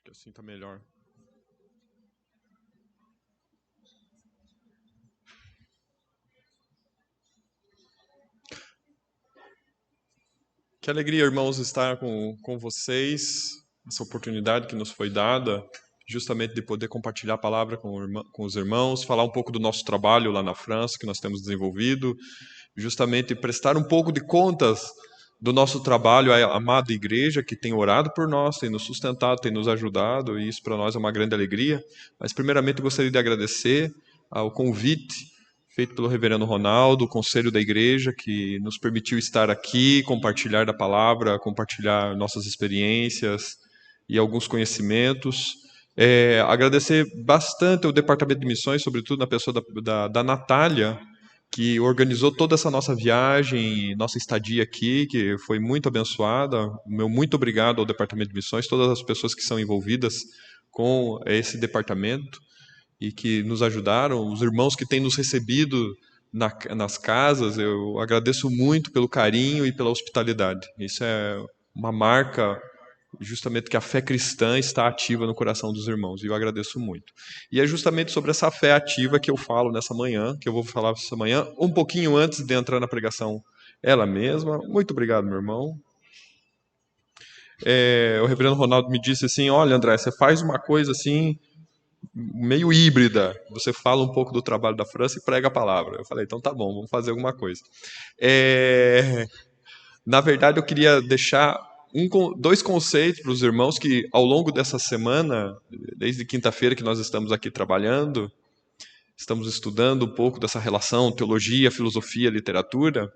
que assim está melhor. Que alegria, irmãos, estar com vocês, essa oportunidade que nos foi dada, justamente de poder compartilhar a palavra com os irmãos, falar um pouco do nosso trabalho lá na França, que nós temos desenvolvido, justamente prestar um pouco de contas do nosso trabalho à amada igreja, que tem orado por nós, tem nos sustentado, tem nos ajudado, e isso para nós é uma grande alegria. Mas, primeiramente, eu gostaria de agradecer ao convite feito pelo reverendo Ronaldo, o conselho da igreja, que nos permitiu estar aqui, compartilhar da palavra, compartilhar nossas experiências e alguns conhecimentos. Agradecer bastante ao Departamento de Missões, sobretudo na pessoa da Natália, que organizou toda essa nossa viagem, nossa estadia aqui, que foi muito abençoada. Meu muito obrigado ao Departamento de Missões, todas as pessoas que são envolvidas com esse departamento e que nos ajudaram, os irmãos que têm nos recebido nas casas, eu agradeço muito pelo carinho e pela hospitalidade. Isso é uma marca justamente que a fé cristã está ativa no coração dos irmãos, e eu agradeço muito. E é justamente sobre essa fé ativa que eu falo nessa manhã, que eu vou falar essa manhã, um pouquinho antes de entrar na pregação ela mesma. Muito obrigado, meu irmão. O reverendo Ronaldo me disse assim, olha, André, você faz uma coisa assim, meio híbrida, você fala um pouco do trabalho da França e prega a palavra. Eu falei, então tá bom, vamos fazer alguma coisa. Na verdade, eu queria deixar dois conceitos para os irmãos que, ao longo dessa semana, desde quinta-feira que nós estamos aqui trabalhando, estamos estudando um pouco dessa relação teologia, filosofia, literatura,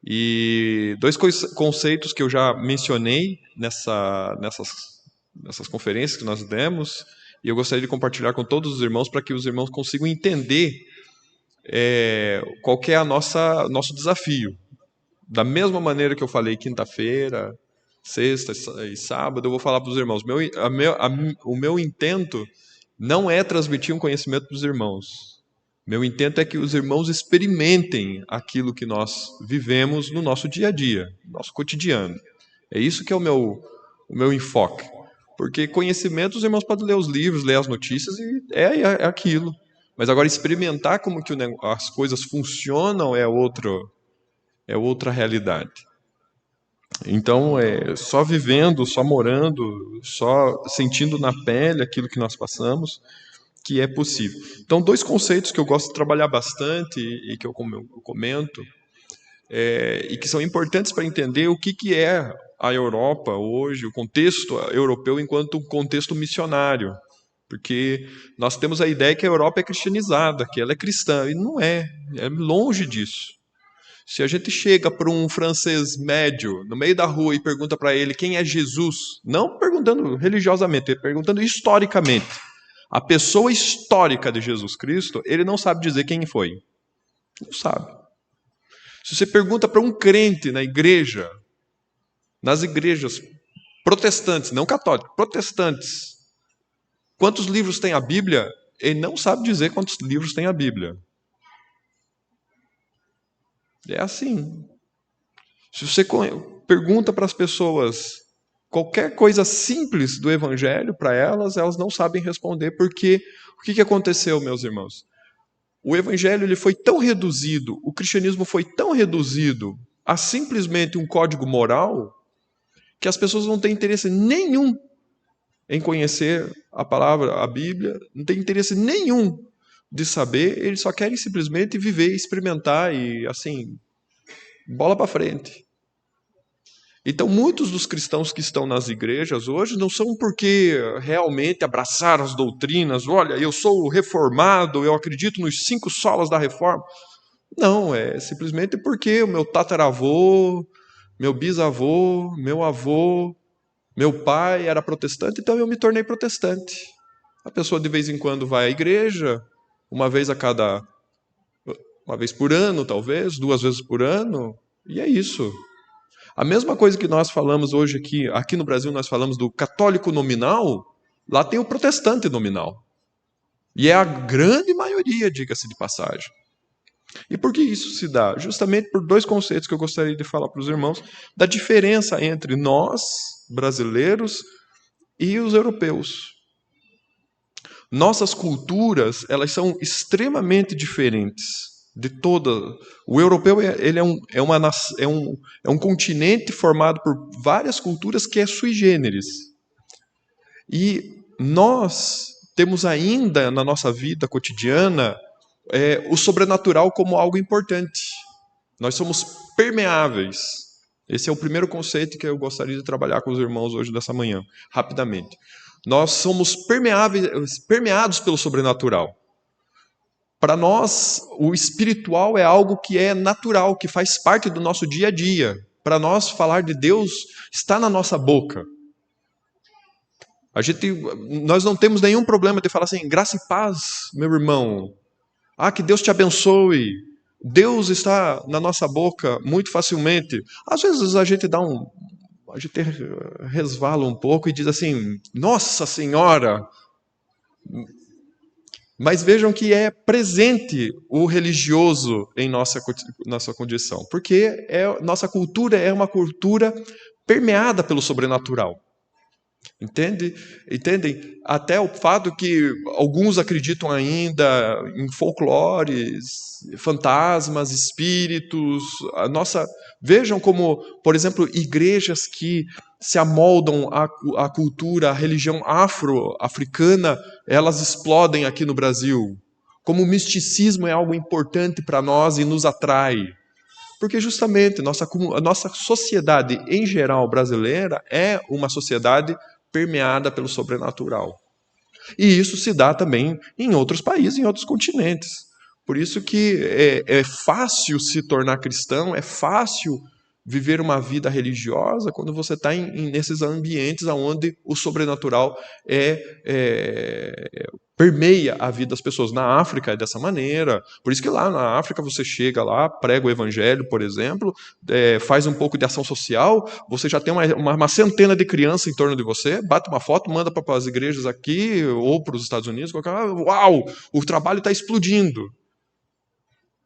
e dois conceitos que eu já mencionei nessas conferências que nós demos, e eu gostaria de compartilhar com todos os irmãos para que os irmãos consigam entender qual que é nosso desafio. Da mesma maneira que eu falei quinta-feira, sexta e sábado, eu vou falar para os irmãos. O meu intento não é transmitir um conhecimento para os irmãos. Meu intento é que os irmãos experimentem aquilo que nós vivemos no nosso dia a dia, no nosso cotidiano. É isso que é o meu enfoque. Porque conhecimento, os irmãos podem ler os livros, ler as notícias, e é aquilo. Mas agora experimentar como que as coisas funcionam é outra realidade. Então, só vivendo, só morando, só sentindo na pele aquilo que nós passamos, que é possível. Então, dois conceitos que eu gosto de trabalhar bastante e que eu comento, e que são importantes para entender o que é a Europa hoje, o contexto europeu enquanto um contexto missionário. Porque nós temos a ideia que a Europa é cristianizada, que ela é cristã, e não é longe disso. Se a gente chega para um francês médio no meio da rua e pergunta para ele quem é Jesus, não perguntando religiosamente, perguntando historicamente, a pessoa histórica de Jesus Cristo, ele não sabe dizer quem foi. Não sabe. Se você pergunta para um crente na igreja, nas igrejas protestantes, não católicas, protestantes, quantos livros tem a Bíblia, ele não sabe dizer quantos livros tem a Bíblia. É assim. Se você pergunta para as pessoas qualquer coisa simples do Evangelho para elas não sabem responder, porque o que aconteceu, meus irmãos? O Evangelho ele foi tão reduzido, o cristianismo foi tão reduzido a simplesmente um código moral, que as pessoas não têm interesse nenhum em conhecer a palavra, a Bíblia, não têm interesse nenhum de saber, eles só querem simplesmente viver, experimentar e, assim, bola para frente. Então, muitos dos cristãos que estão nas igrejas hoje não são porque realmente abraçaram as doutrinas, olha, eu sou reformado, eu acredito nos 5 solas da reforma. Não, é simplesmente porque o meu tataravô, meu bisavô, meu avô, meu pai era protestante, então eu me tornei protestante. A pessoa de vez em quando vai à igreja, uma vez por ano, talvez, 2 vezes por ano, e é isso. A mesma coisa que nós falamos hoje aqui no Brasil, nós falamos do católico nominal, lá tem o protestante nominal. E é a grande maioria, diga-se de passagem. E por que isso se dá? Justamente por 2 conceitos que eu gostaria de falar para os irmãos, da diferença entre nós, brasileiros, e os europeus. Nossas culturas, elas são extremamente diferentes de toda. O europeu ele é um continente formado por várias culturas que é sui generis. E nós temos ainda na nossa vida cotidiana o sobrenatural como algo importante. Nós somos permeáveis. Esse é o primeiro conceito que eu gostaria de trabalhar com os irmãos hoje dessa manhã, rapidamente. Nós somos permeados pelo sobrenatural. Para nós, o espiritual é algo que é natural, que faz parte do nosso dia a dia. Para nós, falar de Deus está na nossa boca. Nós não temos nenhum problema de falar assim, graça e paz, meu irmão. Que Deus te abençoe. Deus está na nossa boca muito facilmente. Às vezes a gente resvala um pouco e diz assim, Nossa Senhora. Mas vejam que é presente o religioso em nossa condição, porque nossa cultura é uma cultura permeada pelo sobrenatural. Entendem? Até o fato que alguns acreditam ainda em folclores, fantasmas, espíritos. Vejam como, por exemplo, igrejas que se amoldam à cultura, à religião afro-africana, elas explodem aqui no Brasil. Como o misticismo é algo importante para nós e nos atrai. Porque justamente a nossa sociedade em geral brasileira é uma sociedade permeada pelo sobrenatural. E isso se dá também em outros países, em outros continentes. Por isso que é fácil se tornar cristão, é fácil viver uma vida religiosa quando você está nesses ambientes onde o sobrenatural permeia a vida das pessoas. Na África é dessa maneira. Por isso que lá na África você chega lá, prega o evangelho, por exemplo, faz um pouco de ação social, você já tem uma centena de crianças em torno de você, bate uma foto, manda para as igrejas aqui ou para os Estados Unidos, uau, o trabalho está explodindo.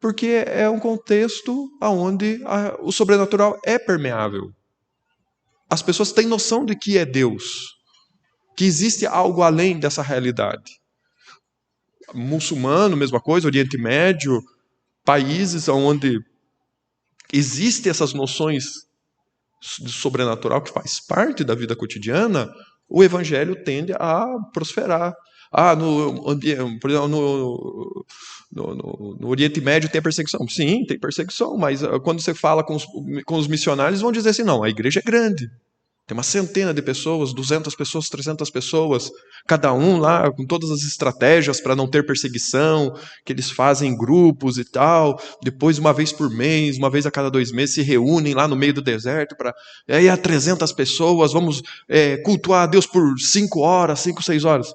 Porque é um contexto onde o sobrenatural é permeável. As pessoas têm noção de que é Deus, que existe algo além dessa realidade. Muçulmano, mesma coisa, Oriente Médio, países onde existem essas noções de sobrenatural que faz parte da vida cotidiana, o evangelho tende a prosperar. Por exemplo, no Oriente Médio tem perseguição. Sim, tem perseguição, mas quando você fala com os missionários, vão dizer assim, não, a igreja é grande. Tem uma centena de pessoas, 200 pessoas, 300 pessoas, cada um lá com todas as estratégias para não ter perseguição, que eles fazem em grupos e tal. Depois, uma vez por mês, uma vez a cada 2 meses, se reúnem lá no meio do deserto. Aí há 300 pessoas, vamos cultuar a Deus por 5 horas, 5, 6 horas.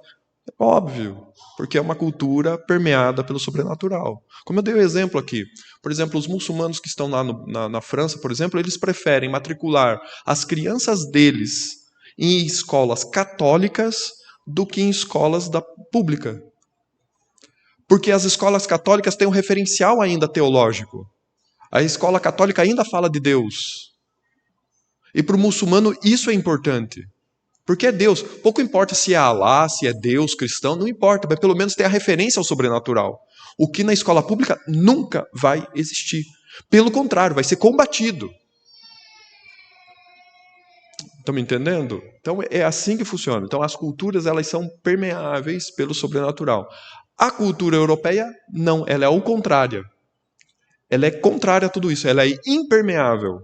É óbvio, porque é uma cultura permeada pelo sobrenatural. Como eu dei o exemplo aqui, por exemplo, os muçulmanos que estão lá na França, por exemplo, eles preferem matricular as crianças deles em escolas católicas do que em escolas pública. Porque as escolas católicas têm um referencial ainda teológico. A escola católica ainda fala de Deus. E para o muçulmano isso é importante. Porque é Deus. Pouco importa se é Alá, se é Deus, cristão, não importa, mas pelo menos tem a referência ao sobrenatural. O que na escola pública nunca vai existir. Pelo contrário, vai ser combatido. Estão me entendendo? Então é assim que funciona. Então as culturas elas são permeáveis pelo sobrenatural. A cultura europeia, não, ela é o contrário. Ela é contrária a tudo isso, ela é impermeável.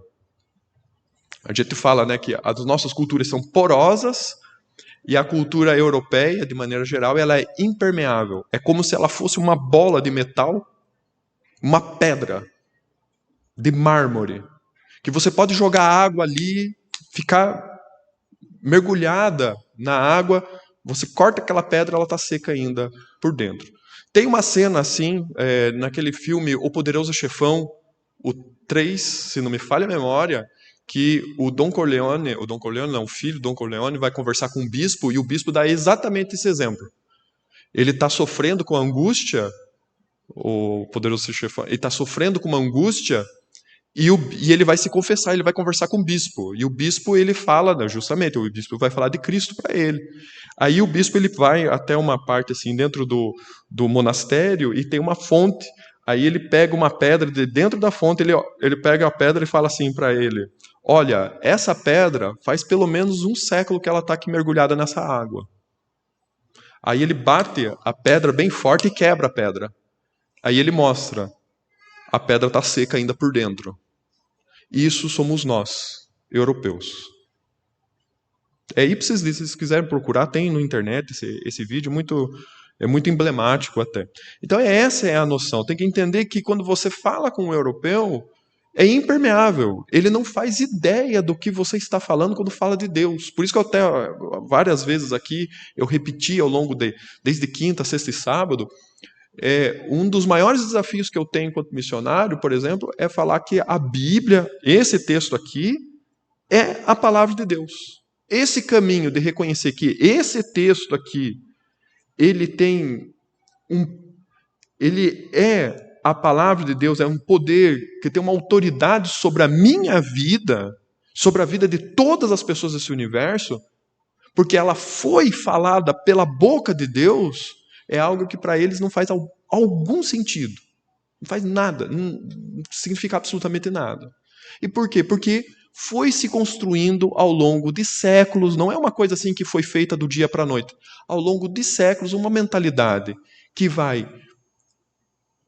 A gente fala, né, que as nossas culturas são porosas e a cultura europeia, de maneira geral, ela é impermeável. É como se ela fosse uma bola de metal, uma pedra de mármore, que você pode jogar água ali, ficar mergulhada na água, você corta aquela pedra, ela está seca ainda por dentro. Tem uma cena assim, naquele filme O Poderoso Chefão, o 3, se não me falha a memória, que o filho Don Corleone vai conversar com o bispo e o bispo dá exatamente esse exemplo. Ele está sofrendo com angústia, o poderoso chefão, ele está sofrendo com uma angústia E ele vai se confessar, ele vai conversar com o bispo. E o bispo, ele fala, né, justamente, o bispo vai falar de Cristo para ele. Aí o bispo, ele vai até uma parte assim, dentro do monastério, e tem uma fonte. Aí ele pega uma pedra, de dentro da fonte, ele pega a pedra e fala assim para ele: olha, essa pedra faz pelo menos 1 século que ela está aqui mergulhada nessa água. Aí ele bate a pedra bem forte e quebra a pedra. Aí ele mostra, a pedra está seca ainda por dentro. Isso somos nós, europeus. É ipsis dixit, se vocês quiserem procurar, tem no internet esse vídeo, é muito emblemático até. Então essa é a noção. Tem que entender que quando você fala com um europeu, é impermeável. Ele não faz ideia do que você está falando quando fala de Deus. Por isso que eu até várias vezes aqui eu repeti ao longo desde quinta, sexta e sábado, um dos maiores desafios que eu tenho enquanto missionário, por exemplo, é falar que a Bíblia, esse texto aqui, é a palavra de Deus. Esse caminho de reconhecer que esse texto aqui, ele é a palavra de Deus, é um poder que tem uma autoridade sobre a minha vida, sobre a vida de todas as pessoas desse universo, porque ela foi falada pela boca de Deus, é algo que para eles não faz algum sentido. Não faz nada, não significa absolutamente nada. E por quê? Porque foi se construindo ao longo de séculos, não é uma coisa assim que foi feita do dia para a noite. Ao longo de séculos, uma mentalidade que vai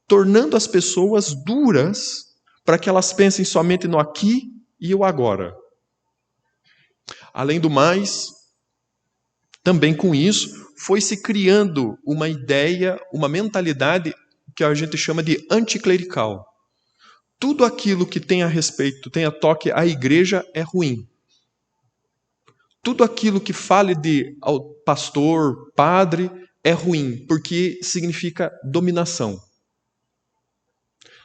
tornando as pessoas duras para que elas pensem somente no aqui e o agora. Além do mais, também com isso, foi se criando uma ideia, uma mentalidade que a gente chama de anticlerical. Tudo aquilo que tem a respeito, tem a toque à igreja é ruim. Tudo aquilo que fale de pastor, padre, é ruim, porque significa dominação.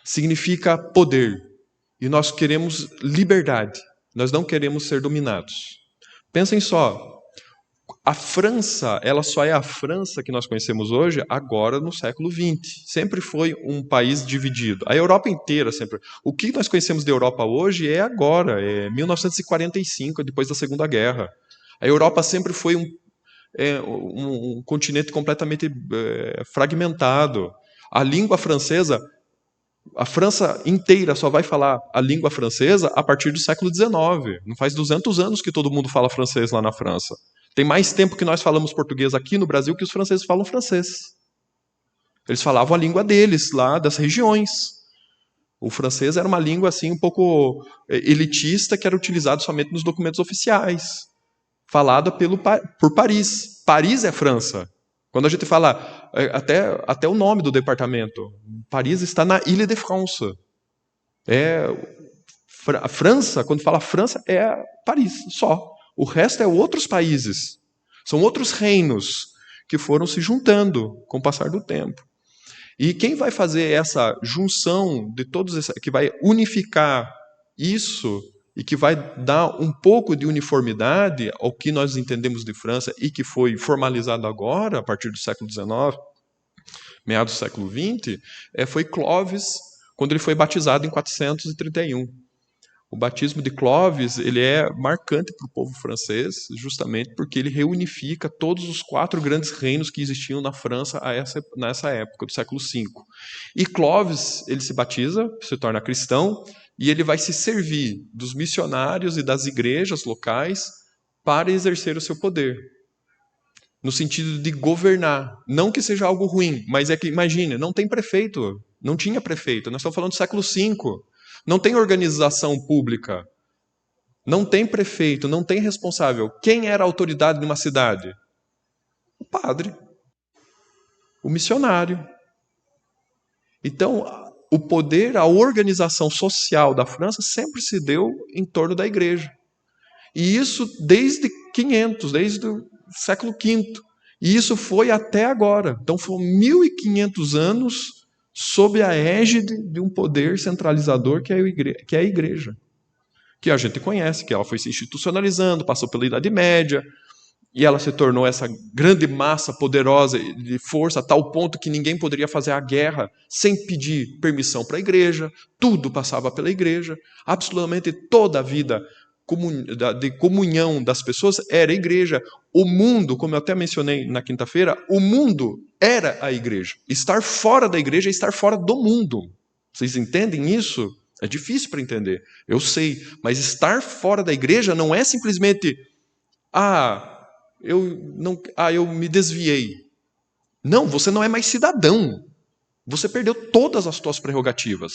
Significa poder. E nós queremos liberdade. Nós não queremos ser dominados. Pensem só. A França, ela só é a França que nós conhecemos hoje, agora no século XX. Sempre foi um país dividido. A Europa inteira sempre. O que nós conhecemos da Europa hoje é agora, é 1945, depois da Segunda Guerra. A Europa sempre foi um continente completamente fragmentado. A língua francesa, a França inteira só vai falar a língua francesa a partir do século XIX. Não faz 200 anos que todo mundo fala francês lá na França. Tem mais tempo que nós falamos português aqui no Brasil que os franceses falam francês. Eles falavam a língua deles, lá das regiões. O francês era uma língua assim um pouco elitista, que era utilizado somente nos documentos oficiais. Falada por Paris. Paris é França. Quando a gente fala, até o nome do departamento, Paris está na Île-de-France. A França, quando fala França, é Paris, só. O resto é outros países. São outros reinos que foram se juntando com o passar do tempo. E quem vai fazer essa junção de todos esses, que vai unificar isso e que vai dar um pouco de uniformidade ao que nós entendemos de França e que foi formalizado agora, a partir do século XIX, meados do século XX, foi Clovis, quando ele foi batizado em 431. O batismo de Clovis ele é marcante para o povo francês, justamente porque ele reunifica todos os 4 grandes reinos que existiam na França nessa época, do século V. E Clovis ele se batiza, se torna cristão, e ele vai se servir dos missionários e das igrejas locais para exercer o seu poder. No sentido de governar. Não que seja algo ruim, mas é que, imagine, não tem prefeito. Não tinha prefeito. Nós estamos falando do século V. Não tem organização pública, não tem prefeito, não tem responsável. Quem era a autoridade de uma cidade? O padre, o missionário. Então, o poder, a organização social da França sempre se deu em torno da igreja. E isso desde 500, desde o século V. E isso foi até agora. Então, foram 1.500 anos sob a égide de um poder centralizador que é a igreja, que a gente conhece, que ela foi se institucionalizando, passou pela Idade Média, E ela se tornou essa grande massa poderosa de força, a tal ponto que ninguém poderia fazer a guerra sem pedir permissão para a igreja, tudo passava pela igreja, absolutamente toda a vida de comunhão das pessoas era a igreja. O mundo, como eu até mencionei na quinta-feira, o mundo era a igreja. Estar fora da igreja é estar fora do mundo. Vocês entendem isso? É difícil para entender, eu sei, mas estar fora da igreja não é simplesmente eu me desviei. Não, você não é mais cidadão. Você perdeu todas as suas prerrogativas.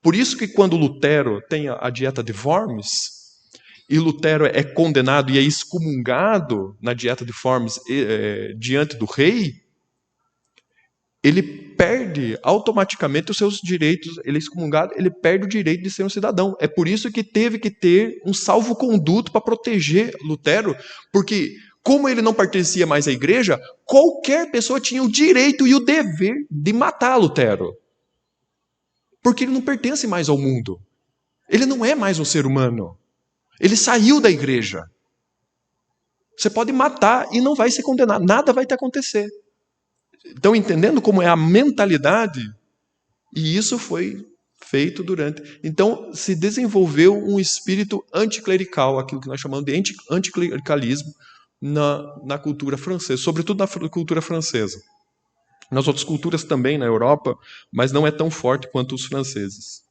Por isso que quando Lutero tem a dieta de Worms, e Lutero é condenado e é excomungado na dieta de Worms diante do rei, ele perde automaticamente os seus direitos, ele é excomungado, ele perde o direito de ser um cidadão. É por isso que teve que ter um salvo-conduto para proteger Lutero, porque como ele não pertencia mais à igreja, qualquer pessoa tinha o direito e o dever de matar Lutero. Porque ele não pertence mais ao mundo. Ele não é mais um ser humano. Ele saiu da igreja. Você pode matar e não vai ser condenado, nada vai te acontecer. Estão entendendo como é a mentalidade? E isso foi feito durante... Então, se desenvolveu um espírito anticlerical, aquilo que nós chamamos de anticlericalismo, na cultura francesa, sobretudo na cultura francesa. Nas outras culturas também, na Europa, mas não é tão forte quanto os franceses.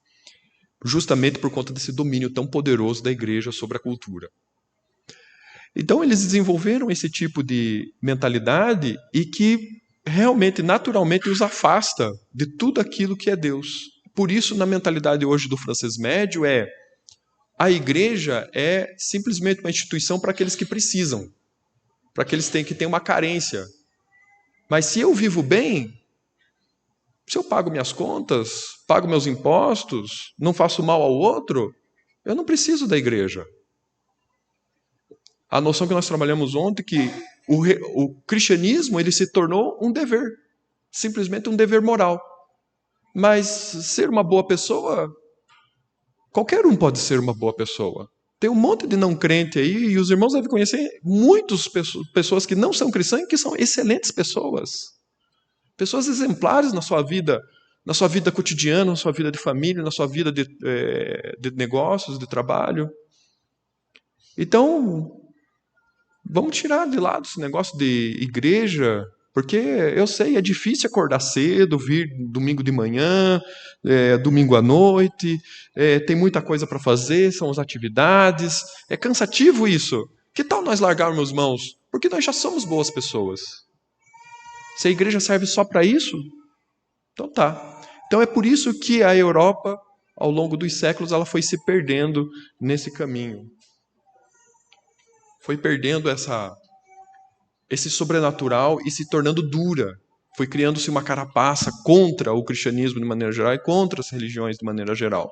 Justamente por conta desse domínio tão poderoso da igreja sobre a cultura. Então, eles desenvolveram esse tipo de mentalidade e que realmente, naturalmente, os afasta de tudo aquilo que é Deus. Por isso, na mentalidade hoje do francês médio, a igreja é simplesmente uma instituição para aqueles que precisam, para aqueles que têm uma carência. Mas se eu vivo bem, se eu pago minhas contas, pago meus impostos, não faço mal ao outro, eu não preciso da igreja. A noção que nós trabalhamos ontem, que o cristianismo ele se tornou um dever, simplesmente um dever moral. Mas ser uma boa pessoa, qualquer um pode ser uma boa pessoa. Tem um monte de não crente aí, e os irmãos devem conhecer muitas pessoas que não são cristãs e que são excelentes pessoas. Pessoas exemplares na sua vida cotidiana, na sua vida de família, na sua vida de negócios, de trabalho. Então, vamos tirar de lado esse negócio de igreja, porque eu sei, é difícil acordar cedo, vir domingo de manhã, domingo à noite, tem muita coisa para fazer, são as atividades, é cansativo isso. Que tal nós largarmos mãos? Porque nós já somos boas pessoas. Se a igreja serve só para isso, então tá. Então é por isso que a Europa, ao longo dos séculos, ela foi se perdendo nesse caminho. Foi perdendo esse sobrenatural e se tornando dura. Foi criando-se uma carapaça contra o cristianismo de maneira geral e contra as religiões de maneira geral.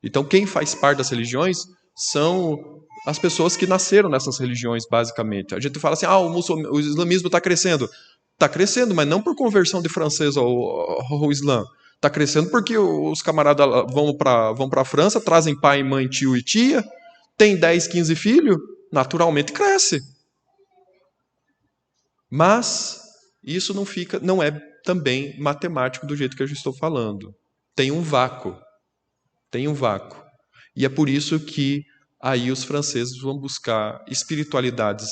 Então, quem faz parte das religiões são as pessoas que nasceram nessas religiões, basicamente. A gente fala assim, o islamismo está crescendo. Está crescendo, mas não por conversão de francês ao Islã. Está crescendo porque os camaradas vão para a França, trazem pai, mãe, tio e tia, tem 10, 15 filhos, naturalmente cresce. Mas isso não é também matemático do jeito que eu já estou falando. Tem um vácuo. E é por isso que aí os franceses vão buscar espiritualidades,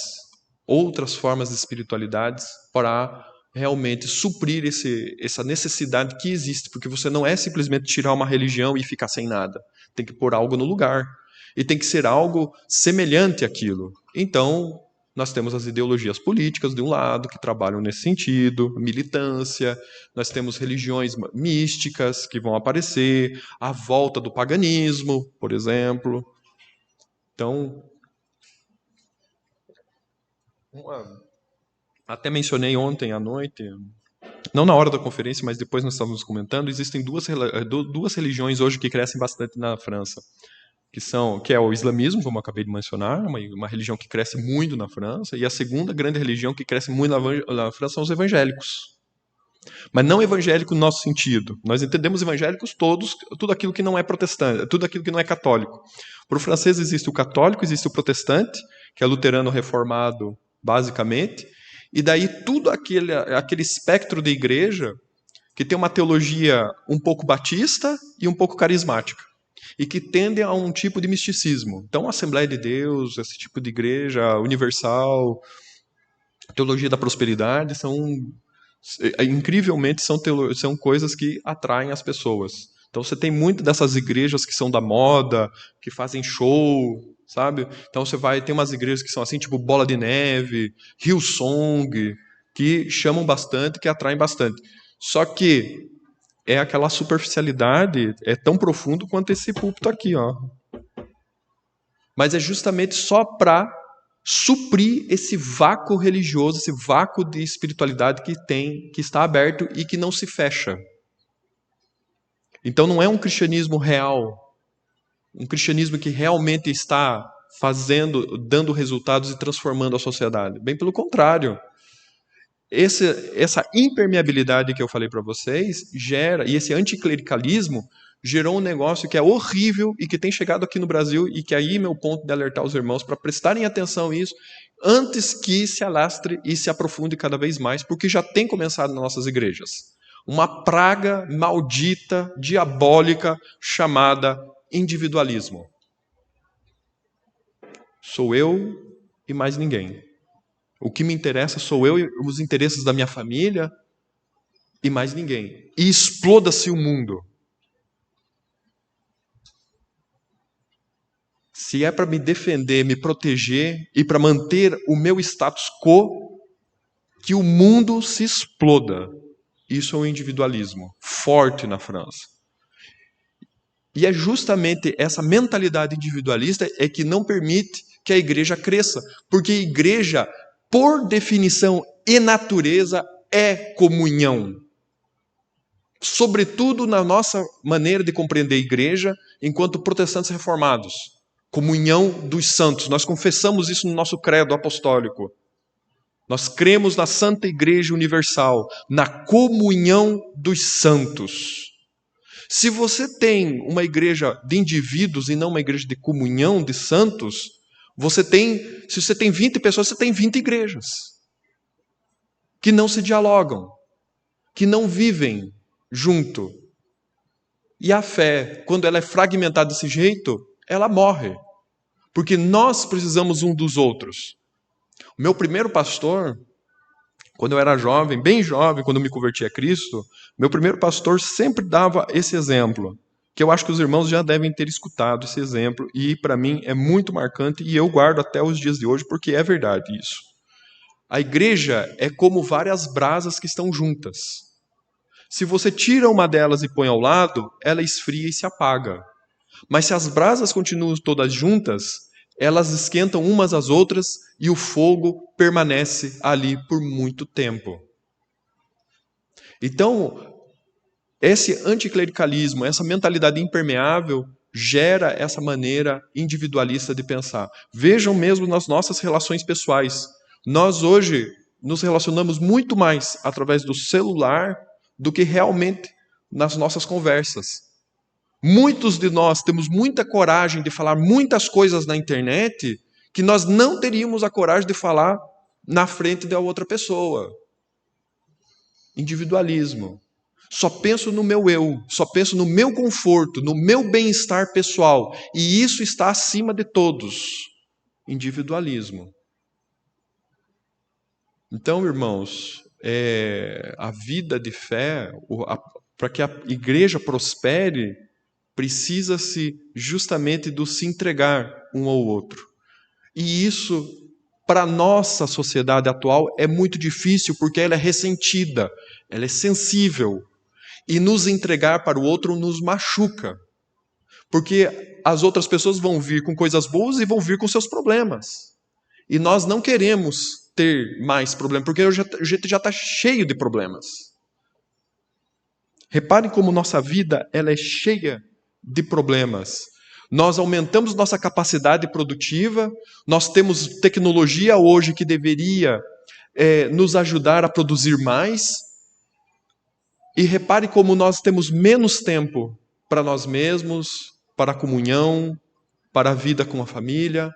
outras formas de espiritualidades, para realmente suprir essa necessidade que existe, porque você não é simplesmente tirar uma religião e ficar sem nada. Tem que pôr algo no lugar. E tem que ser algo semelhante àquilo. Então, nós temos as ideologias políticas, de um lado, que trabalham nesse sentido, militância, nós temos religiões místicas que vão aparecer, a volta do paganismo, por exemplo. Então, até mencionei ontem à noite, não na hora da conferência, mas depois nós estávamos comentando, existem duas religiões hoje que crescem bastante na França. Que é o islamismo, como eu acabei de mencionar, uma religião que cresce muito na França, e a segunda grande religião que cresce muito na França são os evangélicos. Mas não evangélico no nosso sentido. Nós entendemos evangélicos todos, tudo aquilo que não é protestante, tudo aquilo que não é católico. Para o francês existe o católico, existe o protestante, que é luterano reformado basicamente, e daí tudo aquele espectro de igreja que tem uma teologia um pouco batista e um pouco carismática, e que tende a um tipo de misticismo. Então, a Assembleia de Deus, esse tipo de igreja universal, teologia da prosperidade, incrivelmente, são coisas que atraem as pessoas. Então, você tem muito dessas igrejas que são da moda, que fazem show, sabe? Então, tem umas igrejas que são assim, tipo Bola de Neve, Hillsong, que chamam bastante, que atraem bastante. Só que é aquela superficialidade, é tão profundo quanto esse púlpito aqui, ó. Mas é justamente só para suprir esse vácuo religioso, esse vácuo de espiritualidade que está aberto e que não se fecha. Então não é um cristianismo real, um cristianismo que realmente está dando resultados e transformando a sociedade. Bem pelo contrário. Essa impermeabilidade que eu falei para vocês e esse anticlericalismo gerou um negócio que é horrível e que tem chegado aqui no Brasil, e que aí meu ponto de alertar os irmãos para prestarem atenção nisso antes que se alastre e se aprofunde cada vez mais, porque já tem começado nas nossas igrejas. Uma praga maldita, diabólica, chamada individualismo. Sou eu e mais ninguém. O que me interessa sou eu e os interesses da minha família e mais ninguém. E exploda-se o mundo. Se é para me defender, me proteger e para manter o meu status quo, que o mundo se exploda. Isso é um individualismo forte na França. E é justamente essa mentalidade individualista é que não permite que a igreja cresça. Porque a igreja, por definição e natureza, é comunhão. Sobretudo na nossa maneira de compreender a igreja enquanto protestantes reformados. Comunhão dos santos. Nós confessamos isso no nosso credo apostólico. Nós cremos na Santa Igreja Universal, na comunhão dos santos. Se você tem uma igreja de indivíduos e não uma igreja de comunhão de santos, se você tem 20 pessoas, você tem 20 igrejas que não se dialogam, que não vivem junto. E a fé, quando ela é fragmentada desse jeito, ela morre. Porque nós precisamos um dos outros. O meu primeiro pastor, quando eu era jovem, bem jovem, quando eu me converti a Cristo, meu primeiro pastor sempre dava esse exemplo, que eu acho que os irmãos já devem ter escutado esse exemplo, e para mim é muito marcante, e eu guardo até os dias de hoje, porque é verdade isso. A igreja é como várias brasas que estão juntas. Se você tira uma delas e põe ao lado, ela esfria e se apaga. Mas se as brasas continuam todas juntas, elas esquentam umas às outras e o fogo permanece ali por muito tempo. Então, esse anticlericalismo, essa mentalidade impermeável, gera essa maneira individualista de pensar. Vejam mesmo nas nossas relações pessoais. Nós hoje nos relacionamos muito mais através do celular do que realmente nas nossas conversas. Muitos de nós temos muita coragem de falar muitas coisas na internet que nós não teríamos a coragem de falar na frente da outra pessoa. Individualismo. Só penso no meu eu, só penso no meu conforto, no meu bem-estar pessoal. E isso está acima de todos. Individualismo. Então, irmãos, a vida de fé, para que a igreja prospere, precisa-se justamente do se entregar um ao outro. E isso, para a nossa sociedade atual, é muito difícil, porque ela é ressentida, ela é sensível. E nos entregar para o outro nos machuca. Porque as outras pessoas vão vir com coisas boas e vão vir com seus problemas. E nós não queremos ter mais problemas, porque a gente já está cheio de problemas. Reparem como nossa vida ela é cheia de problemas. Nós aumentamos nossa capacidade produtiva, nós temos tecnologia hoje que deveria nos ajudar a produzir mais. E repare como nós temos menos tempo para nós mesmos, para a comunhão, para a vida com a família.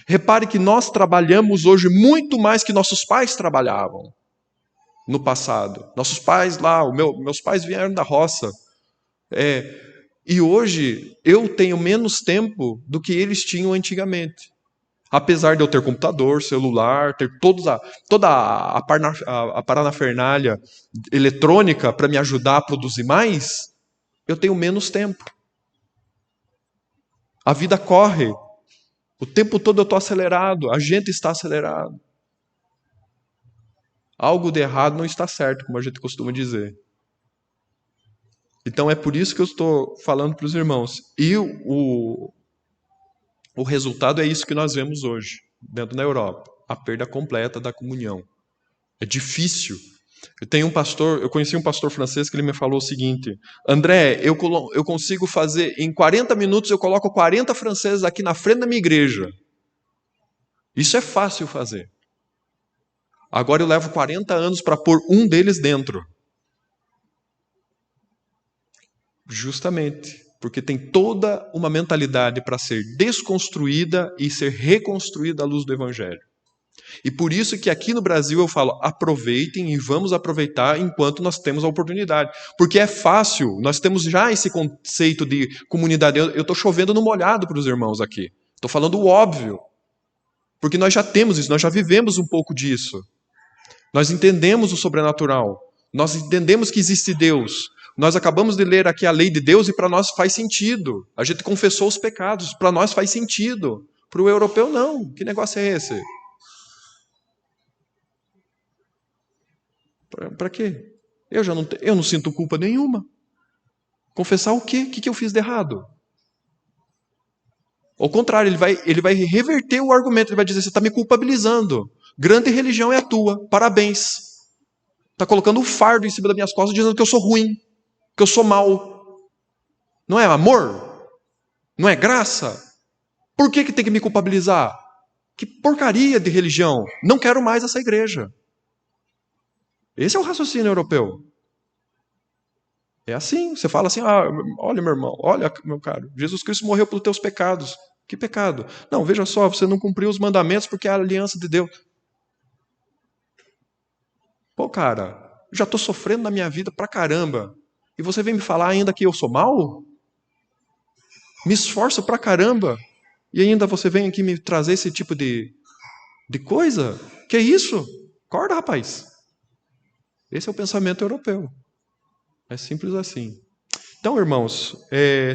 Repare que nós trabalhamos hoje muito mais que nossos pais trabalhavam no passado. Nossos pais lá, meus pais vieram da roça. E hoje eu tenho menos tempo do que eles tinham antigamente. Apesar de eu ter computador, celular, ter toda a parafernália eletrônica para me ajudar a produzir mais, eu tenho menos tempo. A vida corre. O tempo todo eu estou acelerado, a gente está acelerado. Algo de errado não está certo, como a gente costuma dizer. Então é por isso que eu estou falando para os irmãos. E o resultado é isso que nós vemos hoje, dentro da Europa. A perda completa da comunhão. É difícil. Eu conheci um pastor francês que ele me falou o seguinte: André, eu consigo fazer, em 40 minutos eu coloco 40 franceses aqui na frente da minha igreja. Isso é fácil fazer. Agora eu levo 40 anos para pôr um deles dentro. Justamente, porque tem toda uma mentalidade para ser desconstruída e ser reconstruída à luz do Evangelho. E por isso que aqui no Brasil eu falo, aproveitem e vamos aproveitar enquanto nós temos a oportunidade. Porque é fácil, nós temos já esse conceito de comunidade. Eu estou chovendo no molhado para os irmãos aqui. Estou falando o óbvio. Porque nós já temos isso, nós já vivemos um pouco disso. Nós entendemos o sobrenatural. Nós entendemos que existe Deus. Nós acabamos de ler aqui a lei de Deus e para nós faz sentido. A gente confessou os pecados, para nós faz sentido. Para o europeu, não. Que negócio é esse? Para quê? Eu não sinto culpa nenhuma. Confessar o quê? O que eu fiz de errado? Ao contrário, ele vai reverter o argumento. Ele vai dizer, você está me culpabilizando. Grande religião é a tua. Parabéns. Está colocando um fardo em cima das minhas costas, dizendo que eu sou ruim, que eu sou mau. Não é amor? Não é graça? Por que tem que me culpabilizar? Que porcaria de religião. Não quero mais essa igreja. Esse é o raciocínio europeu. É assim, você fala assim, olha meu irmão, olha meu caro, Jesus Cristo morreu pelos teus pecados. Que pecado? Não, veja só, você não cumpriu os mandamentos porque é a aliança de Deus. Pô, cara, já estou sofrendo na minha vida pra caramba. E você vem me falar ainda que eu sou mal? Me esforço pra caramba. E ainda você vem aqui me trazer esse tipo de coisa? Que é isso? Acorda, rapaz. Esse é o pensamento europeu. É simples assim. Então, irmãos,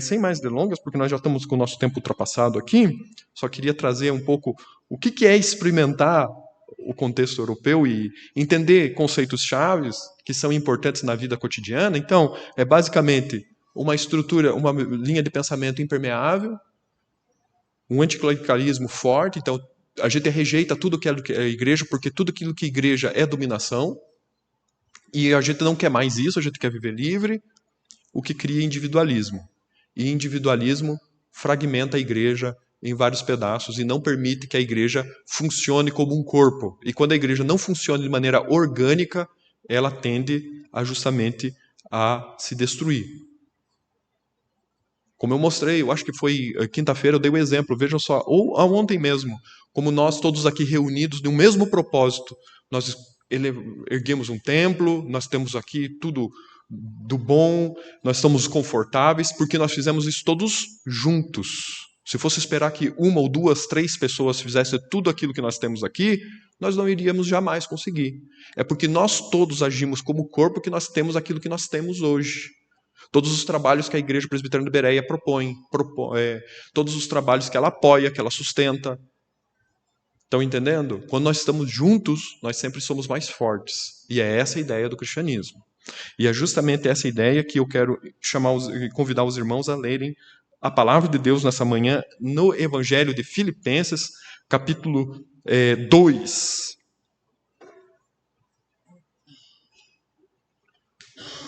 sem mais delongas, porque nós já estamos com o nosso tempo ultrapassado aqui, só queria trazer um pouco o que é experimentar o contexto europeu e entender conceitos chaves que são importantes na vida cotidiana. Então, é basicamente uma estrutura, uma linha de pensamento impermeável, um anticlericalismo forte. Então, a gente rejeita tudo que é a igreja, porque tudo aquilo que é igreja é dominação, e a gente não quer mais isso, a gente quer viver livre, o que cria individualismo. E individualismo fragmenta a igreja em vários pedaços e não permite que a igreja funcione como um corpo. E quando a igreja não funciona de maneira orgânica, ela tende justamente a se destruir. Como eu mostrei, eu acho que foi quinta-feira, eu dei o exemplo, vejam só, ou ontem mesmo, como nós todos aqui reunidos de um mesmo propósito, nós erguemos um templo, nós temos aqui tudo do bom, nós estamos confortáveis, porque nós fizemos isso todos juntos. Se fosse esperar que uma ou duas, três pessoas fizessem tudo aquilo que nós temos aqui, nós não iríamos jamais conseguir. É porque nós todos agimos como corpo que nós temos aquilo que nós temos hoje. Todos os trabalhos que a Igreja Presbiteriana de Bereia propõe, todos os trabalhos que ela apoia, que ela sustenta. Estão entendendo? Quando nós estamos juntos, nós sempre somos mais fortes. E é essa a ideia do cristianismo. E é justamente essa ideia que eu quero convidar os irmãos a lerem a palavra de Deus nessa manhã no Evangelho de Filipenses, capítulo 2.